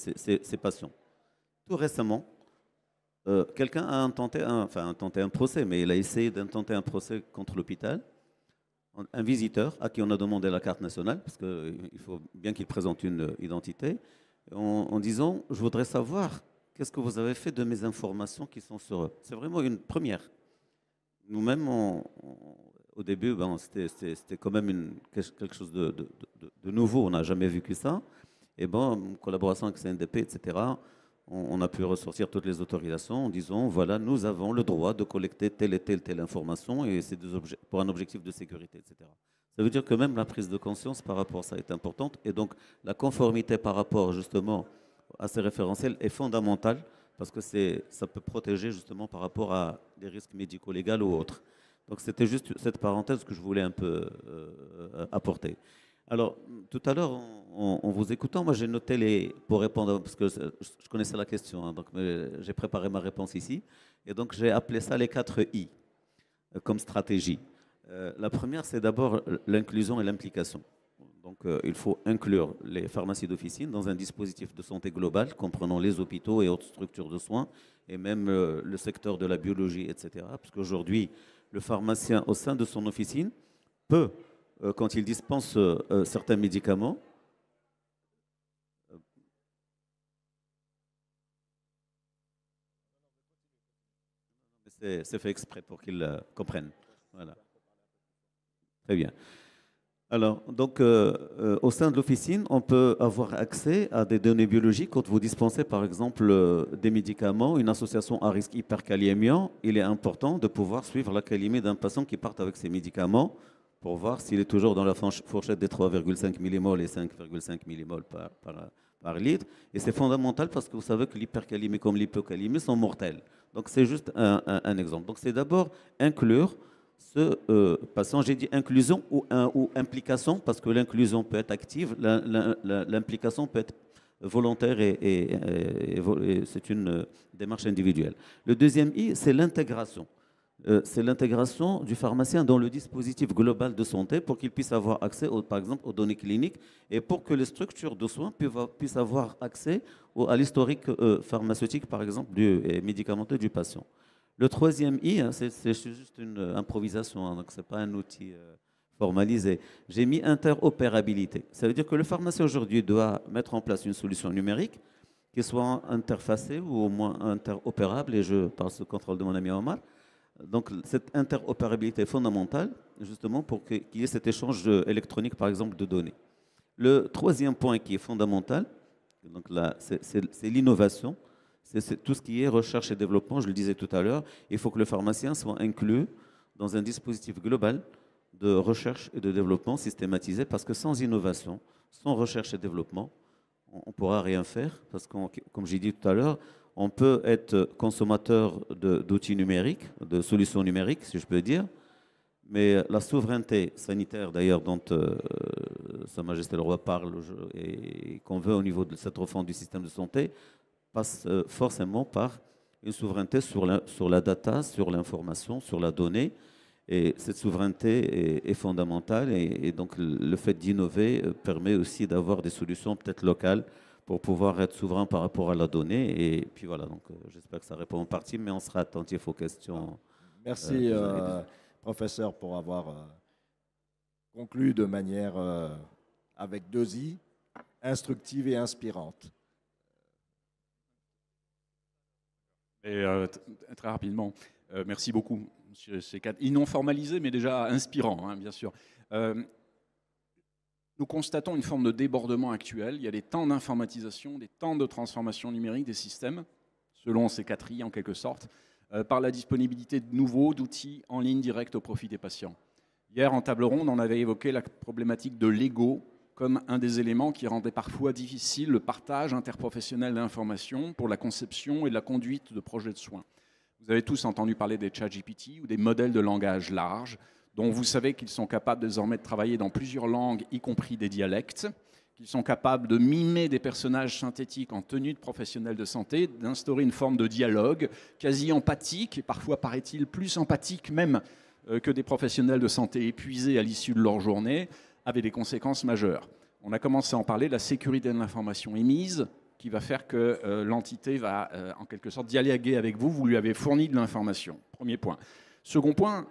patients. Tout récemment, quelqu'un a intenté un procès, mais il a essayé d'intenter un procès contre l'hôpital. Un visiteur à qui on a demandé la carte nationale, parce qu'il faut bien qu'il présente une identité, en disant « Je voudrais savoir qu'est-ce que vous avez fait de mes informations qui sont sur eux ». C'est vraiment une première. Nous-mêmes, au début, c'était quand même quelque chose de nouveau. On n'a jamais vécu ça. Et en collaboration avec CNDP, etc., on a pu ressortir toutes les autorisations en disant, voilà, nous avons le droit de collecter telle et telle information et c'est pour un objectif de sécurité, etc. Ça veut dire que même la prise de conscience par rapport à ça est importante et donc la conformité par rapport justement à ces référentiels est fondamentale parce que ça peut protéger justement par rapport à des risques médico-légaux ou autres. Donc c'était juste cette parenthèse que je voulais un peu apporter. Alors, tout à l'heure, en vous écoutant, moi j'ai noté pour répondre, parce que je connaissais la question, hein, donc j'ai préparé ma réponse ici, et donc j'ai appelé ça les 4 I comme stratégie. La première, c'est d'abord l'inclusion et l'implication. Donc il faut inclure les pharmacies d'officine dans un dispositif de santé global, comprenant les hôpitaux et autres structures de soins, et même le secteur de la biologie, etc. Parce qu'aujourd'hui, le pharmacien au sein de son officine peut, quand il dispense certains médicaments, c'est fait exprès pour qu'ils comprennent. Voilà. Très bien. Alors, donc, au sein de l'officine, on peut avoir accès à des données biologiques. Quand vous dispensez, par exemple, des médicaments, une association à risque hyperkaliémie, il est important de pouvoir suivre la calémie d'un patient qui part avec ces médicaments pour voir s'il est toujours dans la fourchette des 3,5 millimoles et 5,5 millimoles par litre. Et c'est fondamental parce que vous savez que l'hypercalémie comme l'hypocalémie sont mortels. Donc, c'est juste un exemple. Donc, c'est d'abord inclure ce patient. J'ai dit inclusion ou implication parce que l'inclusion peut être active, l'implication peut être volontaire et c'est une démarche individuelle. Le deuxième I, c'est l'intégration. C'est l'intégration du pharmacien dans le dispositif global de santé pour qu'il puisse avoir accès, par exemple, aux données cliniques et pour que les structures de soins puissent avoir accès à l'historique pharmaceutique, par exemple, et médicamenteux du patient. Le troisième I, hein, c'est juste une improvisation, hein, donc ce n'est pas un outil formalisé. J'ai mis interopérabilité. Ça veut dire que le pharmacien aujourd'hui doit mettre en place une solution numérique qui soit interfacée ou au moins interopérable, et je parle sous contrôle de mon ami Omar. Donc cette interopérabilité est fondamentale justement pour qu'il y ait cet échange électronique par exemple de données. Le troisième point qui est fondamental, donc là, c'est l'innovation, c'est tout ce qui est recherche et développement, je le disais tout à l'heure, il faut que le pharmacien soit inclus dans un dispositif global de recherche et de développement systématisé parce que sans innovation, sans recherche et développement, on ne pourra rien faire parce que, comme j'ai dit tout à l'heure, on peut être consommateur d'outils numériques, de solutions numériques, si je peux dire, mais la souveraineté sanitaire, d'ailleurs, dont Sa Majesté le Roi parle et qu'on veut au niveau de cette refonte du système de santé, passe forcément par une souveraineté sur la data, sur l'information, sur la donnée. Et cette souveraineté est fondamentale et donc le fait d'innover permet aussi d'avoir des solutions peut-être locales pour pouvoir être souverain par rapport à la donnée. Et puis voilà, donc j'espère que ça répond en partie, mais on sera attentif aux questions. Merci, professeur, pour avoir conclu de manière, avec 2 i, instructive et inspirante. Et, très rapidement, merci beaucoup, monsieur C4. Ils n'ont formalisé, mais déjà inspirant, hein, bien sûr. Nous constatons une forme de débordement actuel. Il y a des temps d'informatisation, des temps de transformation numérique des systèmes, selon ces 4 I en quelque sorte, par la disponibilité de nouveaux d'outils en ligne directe au profit des patients. Hier, en table ronde, on avait évoqué la problématique de l'ego comme un des éléments qui rendait parfois difficile le partage interprofessionnel d'informations pour la conception et la conduite de projets de soins. Vous avez tous entendu parler des ChatGPT ou des modèles de langage large, dont vous savez qu'ils sont capables désormais de travailler dans plusieurs langues, y compris des dialectes, qu'ils sont capables de mimer des personnages synthétiques en tenue de professionnels de santé, d'instaurer une forme de dialogue quasi empathique, et parfois paraît-il plus empathique même que des professionnels de santé épuisés à l'issue de leur journée, avait des conséquences majeures. On a commencé à en parler, la sécurité de l'information émise, qui va faire que l'entité va en quelque sorte dialoguer avec vous, vous lui avez fourni de l'information. Premier point. Second point,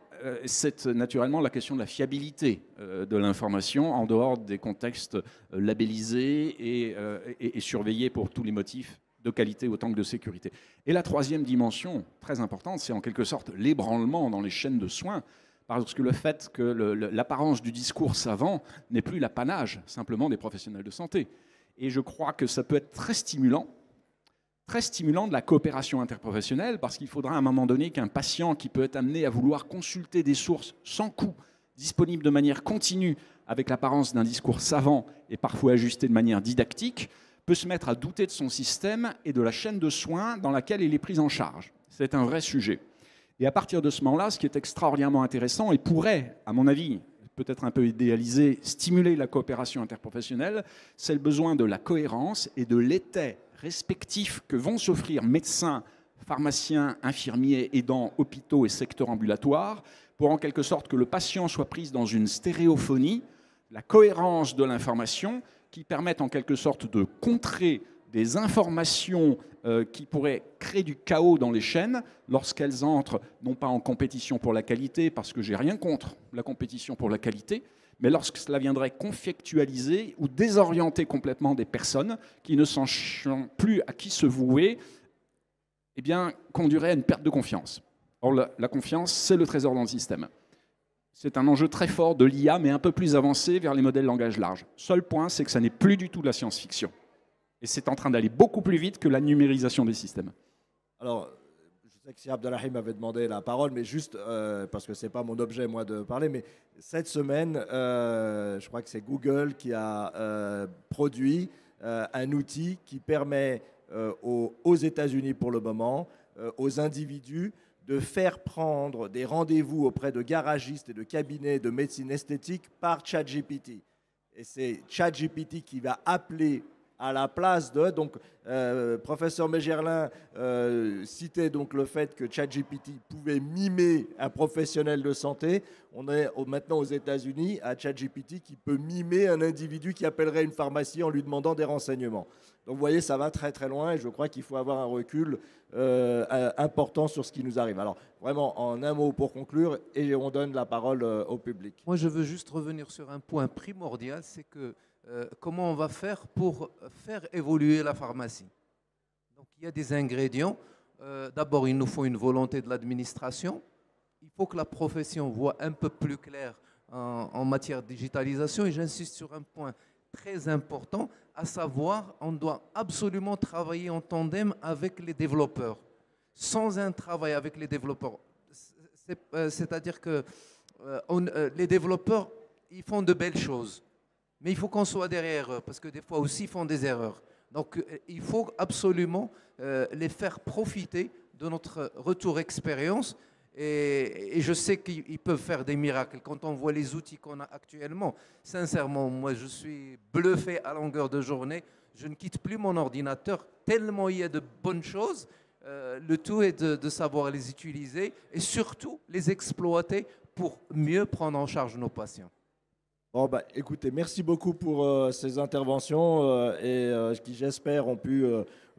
c'est naturellement la question de la fiabilité de l'information en dehors des contextes labellisés et surveillés pour tous les motifs de qualité autant que de sécurité. Et la troisième dimension, très importante, c'est en quelque sorte l'ébranlement dans les chaînes de soins, parce que le fait que l'apparence du discours savant n'est plus l'apanage simplement des professionnels de santé. Et je crois que ça peut être très stimulant de la coopération interprofessionnelle, parce qu'il faudra à un moment donné qu'un patient qui peut être amené à vouloir consulter des sources sans coût, disponibles de manière continue, avec l'apparence d'un discours savant et parfois ajusté de manière didactique, peut se mettre à douter de son système et de la chaîne de soins dans laquelle il est pris en charge. C'est un vrai sujet. Et à partir de ce moment-là, ce qui est extraordinairement intéressant et pourrait, à mon avis, peut-être un peu idéalisé, stimuler la coopération interprofessionnelle, c'est le besoin de la cohérence et de l'étai respectifs que vont s'offrir médecins, pharmaciens, infirmiers, aidants, hôpitaux et secteurs ambulatoires, pour en quelque sorte que le patient soit pris dans une stéréophonie, la cohérence de l'information, qui permettent en quelque sorte de contrer des informations qui pourraient créer du chaos dans les chaînes lorsqu'elles entrent, non pas en compétition pour la qualité, parce que j'ai rien contre la compétition pour la qualité, mais lorsque cela viendrait conflictualiser ou désorienter complètement des personnes qui ne sachant plus à qui se vouer, eh bien, conduirait à une perte de confiance. Or, la confiance, c'est le trésor dans le système. C'est un enjeu très fort de l'IA, mais un peu plus avancé vers les modèles langage large. Seul point, c'est que ça n'est plus du tout de la science-fiction. Et c'est en train d'aller beaucoup plus vite que la numérisation des systèmes. Alors, je sais que si Abdelrahim avait demandé la parole, mais juste parce que ce n'est pas mon objet, moi, de parler, mais cette semaine, je crois que c'est Google qui a produit un outil qui permet aux États-Unis, pour le moment, aux individus, de faire prendre des rendez-vous auprès de garagistes et de cabinets de médecine esthétique par ChatGPT. Et c'est ChatGPT qui va appeler à la place de... Donc, professeur Mégerlin citait donc le fait que ChatGPT pouvait mimer un professionnel de santé. On est maintenant aux États-Unis à ChatGPT qui peut mimer un individu qui appellerait une pharmacie en lui demandant des renseignements. Donc, vous voyez, ça va très très loin et je crois qu'il faut avoir un recul important sur ce qui nous arrive. Alors, vraiment, en un mot pour conclure, et on donne la parole au public. Moi, je veux juste revenir sur un point primordial, c'est que comment on va faire pour faire évoluer la pharmacie. Donc, il y a des ingrédients. D'abord, il nous faut une volonté de l'administration. Il faut que la profession voit un peu plus clair en matière de digitalisation. Et j'insiste sur un point très important, à savoir, on doit absolument travailler en tandem avec les développeurs. Sans un travail avec les développeurs, c'est-à-dire que les développeurs, ils font de belles choses. Mais il faut qu'on soit derrière eux, parce que des fois aussi, ils font des erreurs. Donc, il faut absolument les faire profiter de notre retour expérience. Et je sais qu'ils peuvent faire des miracles. Quand on voit les outils qu'on a actuellement, sincèrement, moi, je suis bluffé à longueur de journée. Je ne quitte plus mon ordinateur tellement il y a de bonnes choses. Le tout est de savoir les utiliser et surtout les exploiter pour mieux prendre en charge nos patients. Bon, bah, écoutez, merci beaucoup pour ces interventions qui, j'espère, ont pu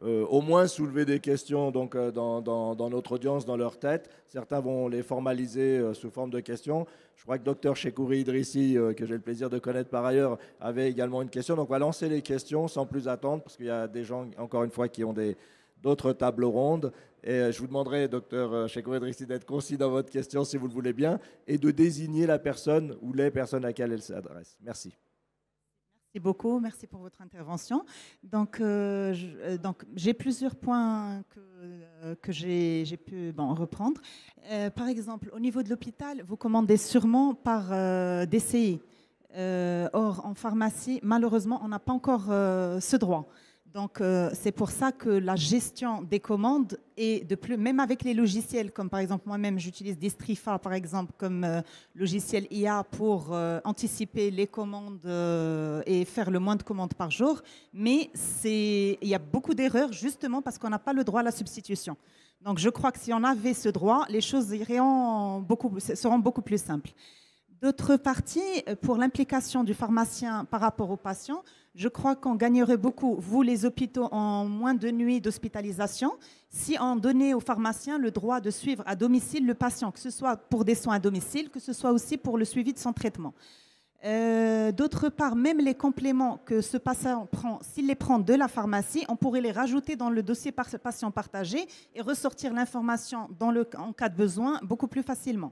au moins soulever des questions donc, dans notre audience, dans leur tête. Certains vont les formaliser sous forme de questions. Je crois que Dr Chekouri Idrissi, que j'ai le plaisir de connaître par ailleurs, avait également une question. Donc, on va lancer les questions sans plus attendre, parce qu'il y a des gens, encore une fois, qui ont d'autres tables rondes. Et je vous demanderai, docteur Chekouri Idrissi, d'être concis dans votre question, si vous le voulez bien, et de désigner la personne ou les personnes à laquelle elle s'adresse. Merci. Merci beaucoup, merci pour votre intervention. Donc, j'ai plusieurs points que j'ai pu reprendre. Par exemple, au niveau de l'hôpital, vous commandez sûrement par DCI. Or, en pharmacie, malheureusement, on n'a pas encore ce droit. Donc, c'est pour ça que la gestion des commandes est de plus, même avec les logiciels, comme par exemple moi-même, j'utilise Distrifa, par exemple, comme logiciel IA pour anticiper les commandes et faire le moins de commandes par jour. Mais il y a beaucoup d'erreurs justement parce qu'on n'a pas le droit à la substitution. Donc, je crois que si on avait ce droit, les choses seront beaucoup plus simples. D'autre partie, pour l'implication du pharmacien par rapport aux patients, je crois qu'on gagnerait beaucoup, vous les hôpitaux, en moins de nuits d'hospitalisation, si on donnait aux pharmaciens le droit de suivre à domicile le patient, que ce soit pour des soins à domicile, que ce soit aussi pour le suivi de son traitement. D'autre part, même les compléments que ce patient prend, s'il les prend de la pharmacie, on pourrait les rajouter dans le dossier patient partagé et ressortir l'information en cas de besoin beaucoup plus facilement.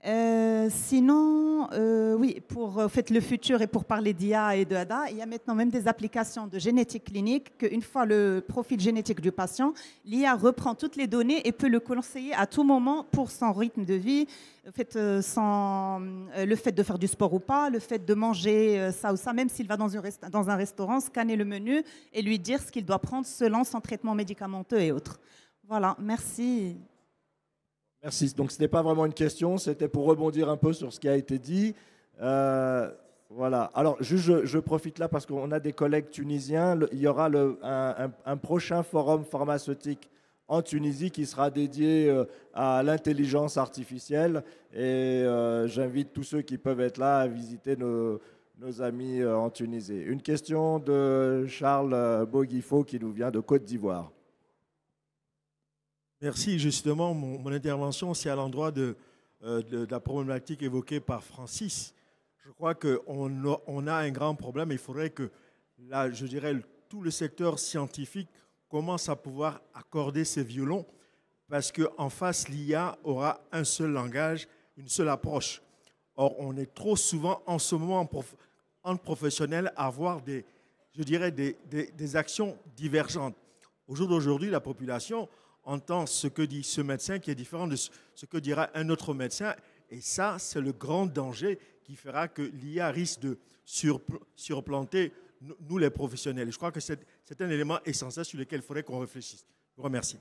Sinon, oui, pour le futur et pour parler d'IA et de ADA, il y a maintenant même des applications de génétique clinique qu'une fois le profil génétique du patient, l'IA reprend toutes les données et peut le conseiller à tout moment pour son rythme de vie, le fait de faire du sport ou pas, le fait de manger ça ou ça, même s'il va dans un restaurant, scanner le menu et lui dire ce qu'il doit prendre selon son traitement médicamenteux et autres. Voilà, merci. Merci. Donc, ce n'était pas vraiment une question, c'était pour rebondir un peu sur ce qui a été dit. Voilà. Alors, je profite là parce qu'on a des collègues tunisiens. Il y aura un prochain forum pharmaceutique en Tunisie qui sera dédié à l'intelligence artificielle. Et j'invite tous ceux qui peuvent être là à visiter nos amis en Tunisie. Une question de Charles Boguifo qui nous vient de Côte d'Ivoire. Merci. Justement, mon intervention, c'est à l'endroit de la problématique évoquée par Francis. Je crois qu'on a un grand problème. Il faudrait que, là, je dirais, tout le secteur scientifique commence à pouvoir accorder ses violons parce qu'en face, l'IA aura un seul langage, une seule approche. Or, on est trop souvent, en ce moment, entre professionnels, à avoir des actions divergentes. Au jour d'aujourd'hui, la population entend ce que dit ce médecin qui est différent de ce que dira un autre médecin. Et ça, c'est le grand danger qui fera que l'IA risque de surplanter nous, les professionnels. Je crois que c'est un élément essentiel sur lequel il faudrait qu'on réfléchisse. Je vous remercie.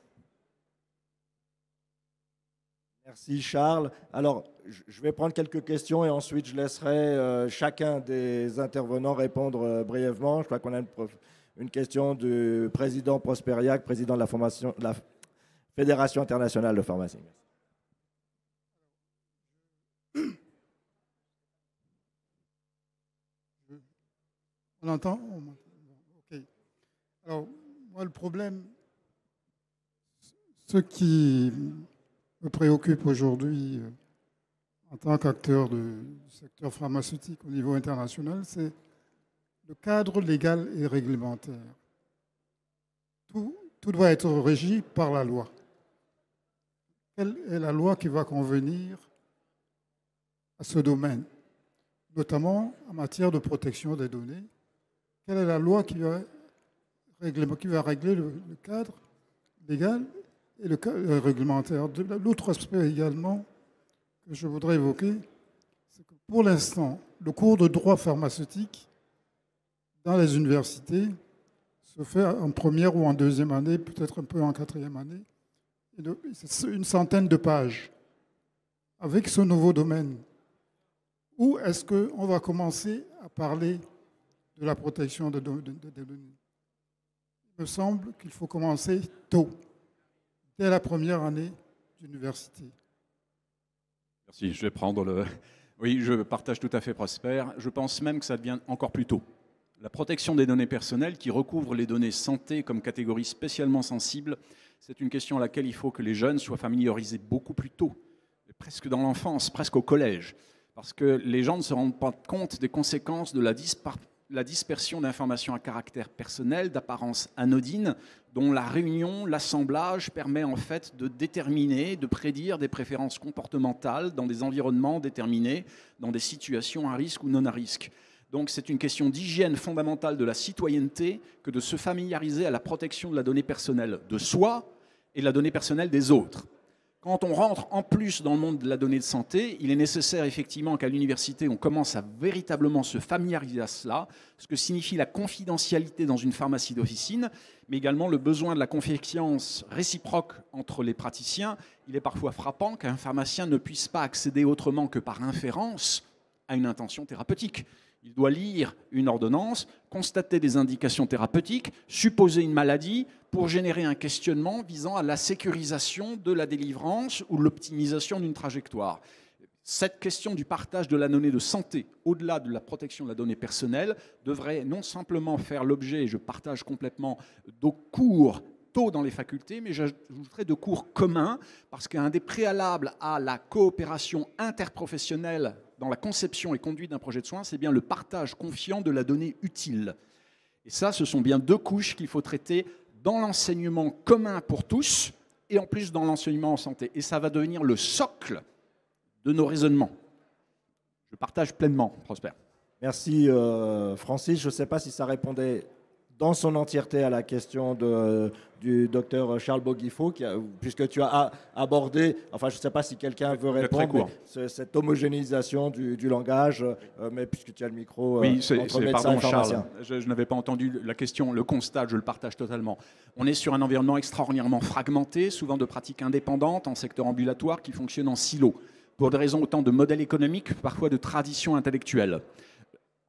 Merci Charles. Alors, je vais prendre quelques questions et ensuite je laisserai chacun des intervenants répondre brièvement. Je crois qu'on a une question du président Prosperiac, président de la Fédération internationale de pharmacie. On entend? Ok. Alors, moi, le problème, ce qui me préoccupe aujourd'hui en tant qu'acteur du secteur pharmaceutique au niveau international, c'est le cadre légal et réglementaire. Tout doit être régi par la loi. Quelle est la loi qui va convenir à ce domaine, notamment en matière de protection des données? Quelle est la loi qui va régler le cadre légal et le cadre réglementaire? L'autre aspect également que je voudrais évoquer, c'est que pour l'instant, le cours de droit pharmaceutique dans les universités se fait en première ou en deuxième année, peut-être un peu en quatrième année. C'est une centaine de pages. Avec ce nouveau domaine, où est-ce qu'on va commencer à parler de la protection des données? Il me semble qu'il faut commencer tôt, dès la première année d'université. Merci. Je vais prendre Oui, je partage tout à fait, Prosper. Je pense même que ça devient encore plus tôt. La protection des données personnelles, qui recouvre les données santé comme catégorie spécialement sensible, c'est une question à laquelle il faut que les jeunes soient familiarisés beaucoup plus tôt, presque dans l'enfance, presque au collège. Parce que les gens ne se rendent pas compte des conséquences de la dispersion d'informations à caractère personnel, d'apparence anodine, dont la réunion, l'assemblage permet en fait de déterminer, de prédire des préférences comportementales dans des environnements déterminés, dans des situations à risque ou non à risque. Donc c'est une question d'hygiène fondamentale de la citoyenneté que de se familiariser à la protection de la donnée personnelle de soi et de la donnée personnelle des autres. Quand on rentre en plus dans le monde de la donnée de santé, il est nécessaire effectivement qu'à l'université, on commence à véritablement se familiariser à cela, ce que signifie la confidentialité dans une pharmacie d'officine, mais également le besoin de la confiance réciproque entre les praticiens. Il est parfois frappant qu'un pharmacien ne puisse pas accéder autrement que par inférence à une intention thérapeutique. Il doit lire une ordonnance, constater des indications thérapeutiques, supposer une maladie pour générer un questionnement visant à la sécurisation de la délivrance ou l'optimisation d'une trajectoire. Cette question du partage de la donnée de santé, au-delà de la protection de la donnée personnelle, devrait non simplement faire l'objet, et je partage complètement, de cours tôt dans les facultés, mais j'ajouterais de cours communs, parce qu'un des préalables à la coopération interprofessionnelle dans la conception et conduite d'un projet de soins, c'est bien le partage confiant de la donnée utile. Et ça, ce sont bien deux couches qu'il faut traiter dans l'enseignement commun pour tous et en plus dans l'enseignement en santé. Et ça va devenir le socle de nos raisonnements. Je partage pleinement, Prosper. Merci Francis. Je ne sais pas si ça répondait dans son entièreté à la question du docteur Charles Boguifo, puisque tu as abordé, enfin je ne sais pas si quelqu'un veut répondre, cette homogénéisation du langage, mais puisque tu as le micro, oui, entre médecins et pharmaciens. Charles, je n'avais pas entendu la question, le constat, je le partage totalement. On est sur un environnement extraordinairement fragmenté, souvent de pratiques indépendantes en secteur ambulatoire qui fonctionnent en silo, pour des raisons autant de modèles économiques, parfois de traditions intellectuelles.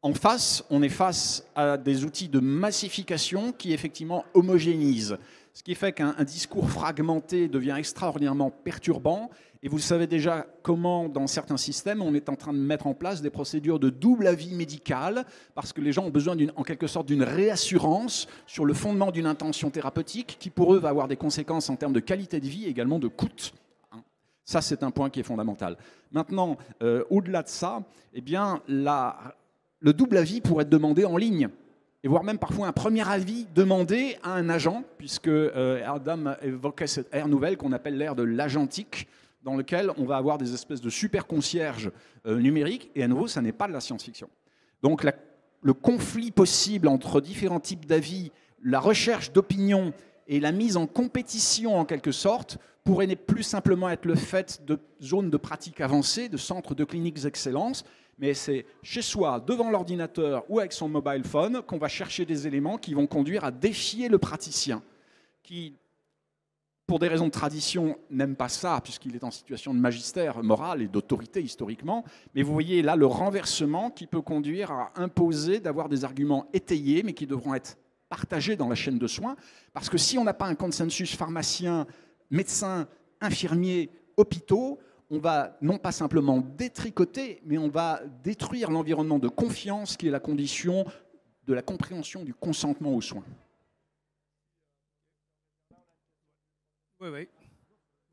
En face, on est face à des outils de massification qui effectivement homogénéisent, ce qui fait qu'un discours fragmenté devient extraordinairement perturbant. Et vous savez déjà comment, dans certains systèmes, on est en train de mettre en place des procédures de double avis médical, parce que les gens ont besoin, en quelque sorte, d'une réassurance sur le fondement d'une intention thérapeutique qui, pour eux, va avoir des conséquences en termes de qualité de vie et également de coût. Ça, c'est un point qui est fondamental. Maintenant, au-delà de ça, eh bien, le double avis pourrait être demandé en ligne, et voire même parfois un premier avis demandé à un agent, puisque Adam évoquait cette ère nouvelle qu'on appelle l'ère de l'agentique, dans lequel on va avoir des espèces de super concierges numériques, et à nouveau, ça n'est pas de la science-fiction. Donc le conflit possible entre différents types d'avis, la recherche d'opinion et la mise en compétition en quelque sorte, pourrait plus simplement être le fait de zones de pratique avancées, de centres de cliniques d'excellence, mais c'est chez soi, devant l'ordinateur ou avec son mobile phone, qu'on va chercher des éléments qui vont conduire à défier le praticien, qui, pour des raisons de tradition, n'aime pas ça, puisqu'il est en situation de magistère moral et d'autorité historiquement. Mais vous voyez là le renversement qui peut conduire à imposer d'avoir des arguments étayés, mais qui devront être partagés dans la chaîne de soins, parce que si on n'a pas un consensus pharmacien, médecin, infirmier, hôpitaux, on va non pas simplement détricoter, mais on va détruire l'environnement de confiance qui est la condition de la compréhension du consentement aux soins. Oui.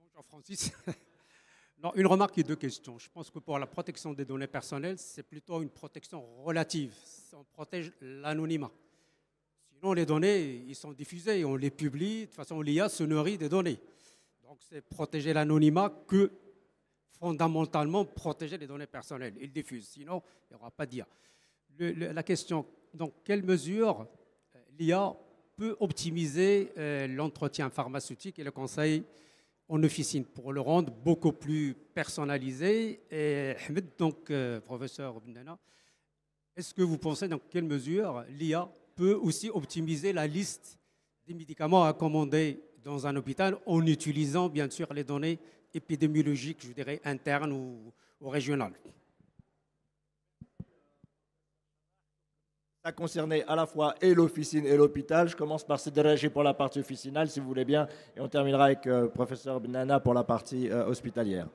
Bonjour Francis. Non, une remarque et deux questions. Je pense que pour la protection des données personnelles, c'est plutôt une protection relative. On protège l'anonymat. Sinon, les données, ils sont diffusées, on les publie. De toute façon, l'IA se nourrit des données. Donc, c'est protéger l'anonymat que fondamentalement protéger les données personnelles. Il diffuse, sinon il n'y aura pas d'IA. La question, dans quelle mesure l'IA peut optimiser l'entretien pharmaceutique et le conseil en officine pour le rendre beaucoup plus personnalisé. Et Ahmed, donc professeur Benana, est-ce que vous pensez dans quelle mesure l'IA peut aussi optimiser la liste des médicaments à commander dans un hôpital en utilisant bien sûr les données épidémiologiques, je dirais, internes ou régionales? Ça concernait à la fois et l'officine et l'hôpital. Je commence par Sidraji pour la partie officinale, si vous voulez bien, et on terminera avec professeur Benana pour la partie hospitalière.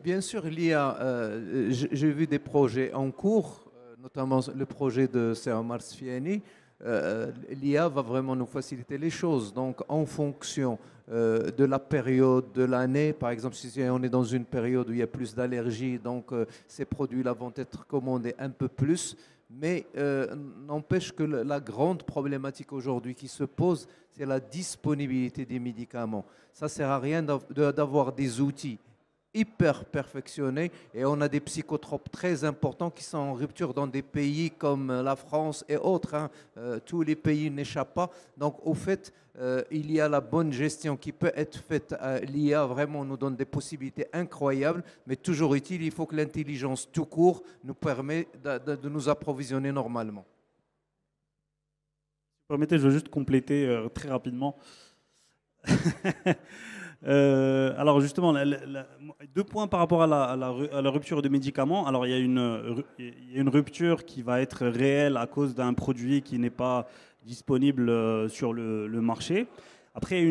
Bien sûr, j'ai vu des projets en cours, notamment le projet de Sir Omar Sfiani. L'IA va vraiment nous faciliter les choses. Donc, en fonction de la période de l'année, par exemple, si on est dans une période où il y a plus d'allergies, donc ces produits-là vont être commandés un peu plus. Mais n'empêche que la grande problématique aujourd'hui qui se pose, c'est la disponibilité des médicaments. Ça ne sert à rien d'avoir des outils hyper perfectionnés et on a des psychotropes très importants qui sont en rupture dans des pays comme la France et autres. Hein. Tous les pays n'échappent pas. Donc au fait, il y a la bonne gestion qui peut être faite. L'IA vraiment nous donne des possibilités incroyables, mais toujours utile. Il faut que l'intelligence tout court nous permette de nous approvisionner normalement. Si vous permettez, je veux juste compléter très rapidement. Alors justement, deux points par rapport à la rupture de médicaments. Alors il y a une rupture qui va être réelle à cause d'un produit qui n'est pas disponible sur le marché. Après,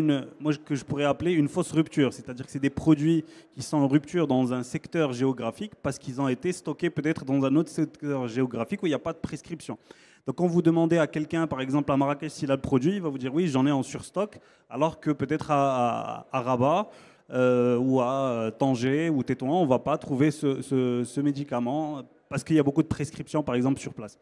que je pourrais appeler une fausse rupture, c'est-à-dire que c'est des produits qui sont en rupture dans un secteur géographique parce qu'ils ont été stockés peut-être dans un autre secteur géographique où il n'y a pas de prescription. Donc quand vous demandez à quelqu'un, par exemple à Marrakech, s'il a le produit, il va vous dire oui, j'en ai en surstock, alors que peut-être à Rabat ou à Tanger ou Tétouan, on ne va pas trouver ce médicament parce qu'il y a beaucoup de prescriptions, par exemple, sur place.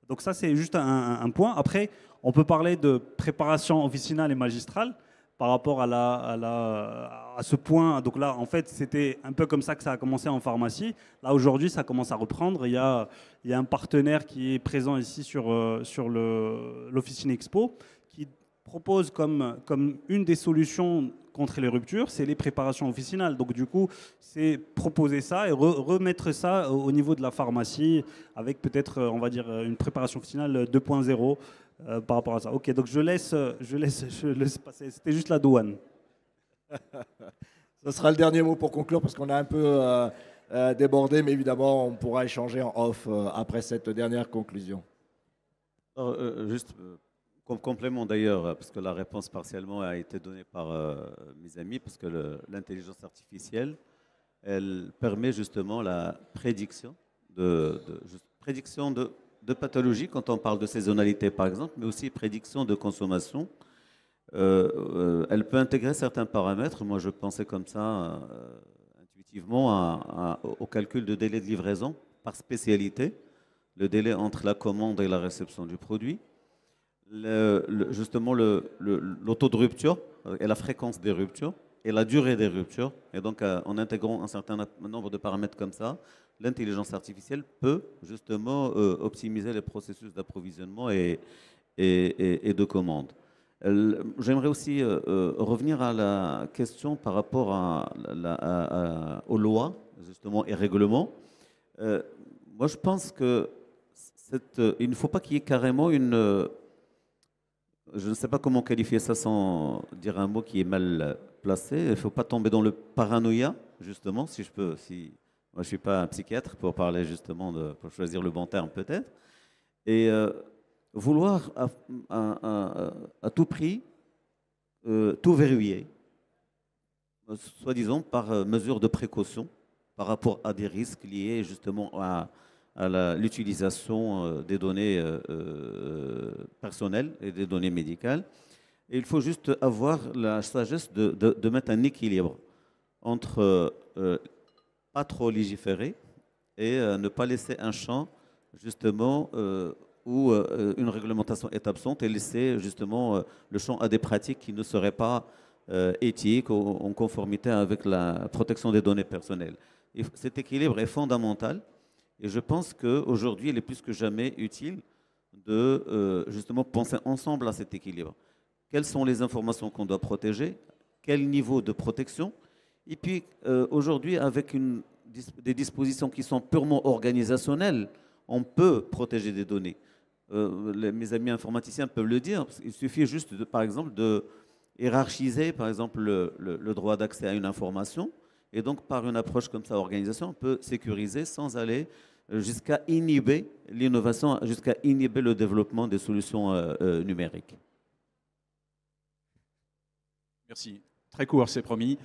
Donc ça, c'est juste un point. Après, on peut parler de préparation officinale et magistrale par rapport à ce point. Donc là, en fait, c'était un peu comme ça que ça a commencé en pharmacie. Là, aujourd'hui, ça commence à reprendre. Il y a un partenaire qui est présent ici sur l'Officine Expo qui propose comme une des solutions contre les ruptures, c'est les préparations officinales. Donc du coup, c'est proposer ça et remettre ça au niveau de la pharmacie avec peut-être, on va dire, une préparation officinale 2.0 par rapport à ça. Ok, donc je laisse passer. C'était juste la douane. Ce sera le dernier mot pour conclure parce qu'on a un peu débordé, mais évidemment, on pourra échanger en off après cette dernière conclusion. Juste comme complément d'ailleurs, parce que la réponse partiellement a été donnée par mes amis, parce que l'intelligence artificielle, elle permet justement la prédiction de pathologie quand on parle de saisonnalité par exemple, mais aussi prédiction de consommation. Elle peut intégrer certains paramètres. Moi, je pensais comme ça intuitivement au calcul de délai de livraison par spécialité, le délai entre la commande et la réception du produit. Justement le taux de rupture et la fréquence des ruptures et la durée des ruptures. Et donc, en intégrant un certain nombre de paramètres comme ça, l'intelligence artificielle peut justement optimiser les processus d'approvisionnement et de commande. J'aimerais aussi revenir à la question par rapport aux lois justement, et règlements. Moi, je pense que il ne faut pas qu'il y ait carrément je ne sais pas comment qualifier ça sans dire un mot qui est mal placé. Il ne faut pas tomber dans le paranoïa, justement, si je peux. Moi, je ne suis pas un psychiatre pour parler justement, pour choisir le bon terme peut-être. Et vouloir à tout prix tout verrouiller, soi-disant par mesure de précaution par rapport à des risques liés justement à l'utilisation des données personnelles et des données médicales. Et il faut juste avoir la sagesse de mettre un équilibre entre pas trop légiférer et ne pas laisser un champ justement où une réglementation est absente et laisser justement le champ à des pratiques qui ne seraient pas éthiques ou en conformité avec la protection des données personnelles. Et cet équilibre est fondamental. Et je pense qu'aujourd'hui, il est plus que jamais utile de justement penser ensemble à cet équilibre. Quelles sont les informations qu'on doit protéger? Quel niveau de protection? Et puis, aujourd'hui, avec des dispositions qui sont purement organisationnelles, on peut protéger des données. Mes amis informaticiens peuvent le dire. Il suffit juste, par exemple, de hiérarchiser, par exemple, le droit d'accès à une information. Et donc, par une approche comme ça, organisation, on peut sécuriser sans aller jusqu'à inhiber l'innovation, jusqu'à inhiber le développement des solutions numériques. Merci. Très court, c'est promis.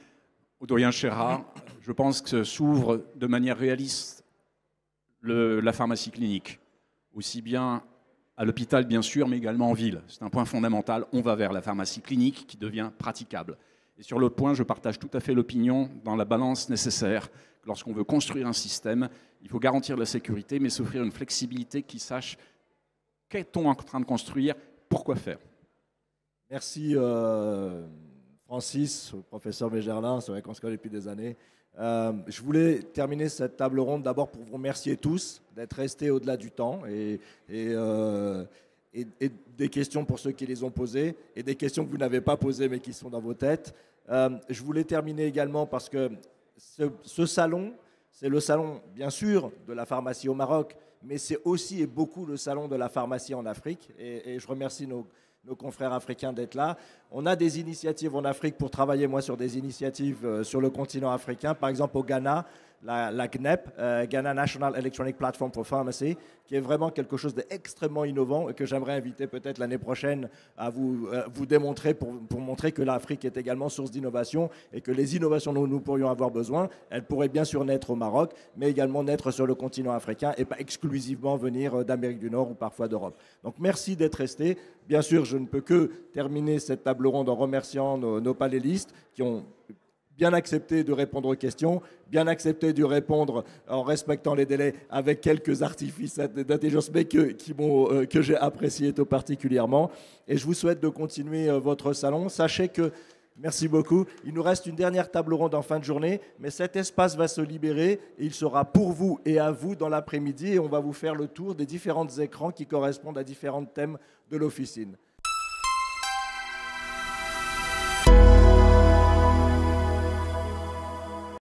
Audrien Chérat, je pense que s'ouvre de manière réaliste la pharmacie clinique, aussi bien à l'hôpital bien sûr, mais également en ville. C'est un point fondamental. On va vers la pharmacie clinique qui devient praticable. Et sur l'autre point, je partage tout à fait l'opinion dans la balance nécessaire. Lorsqu'on veut construire un système, il faut garantir la sécurité, mais s'offrir une flexibilité qui sache qu'est-on en train de construire, pourquoi faire. Merci Francis, professeur Mégerlin, c'est vrai qu'on se connaît depuis des années. Je voulais terminer cette table ronde d'abord pour vous remercier tous d'être restés au-delà du temps et des questions pour ceux qui les ont posées et des questions que vous n'avez pas posées mais qui sont dans vos têtes. Je voulais terminer également parce que ce salon, c'est le salon bien sûr de la pharmacie au Maroc, mais c'est aussi et beaucoup le salon de la pharmacie en Afrique et je remercie nos confrères africains d'être là. On a des initiatives en Afrique pour travailler, moi, sur des initiatives sur le continent africain. Par exemple, au Ghana, la GNEP, Ghana National Electronic Platform for Pharmacy, qui est vraiment quelque chose d'extrêmement innovant et que j'aimerais inviter peut-être l'année prochaine à vous démontrer pour montrer que l'Afrique est également source d'innovation et que les innovations dont nous pourrions avoir besoin, elles pourraient bien sûr naître au Maroc, mais également naître sur le continent africain et pas exclusivement venir d'Amérique du Nord ou parfois d'Europe. Donc merci d'être restés. Bien sûr, je ne peux que terminer cette table ronde en remerciant nos panélistes qui ont bien accepté de répondre aux questions, bien accepté de répondre en respectant les délais avec quelques artifices d'intelligence, mais que j'ai apprécié tout particulièrement. Et je vous souhaite de continuer votre salon. Sachez que, merci beaucoup, il nous reste une dernière table ronde en fin de journée, mais cet espace va se libérer et il sera pour vous et à vous dans l'après-midi et on va vous faire le tour des différents écrans qui correspondent à différents thèmes de l'officine.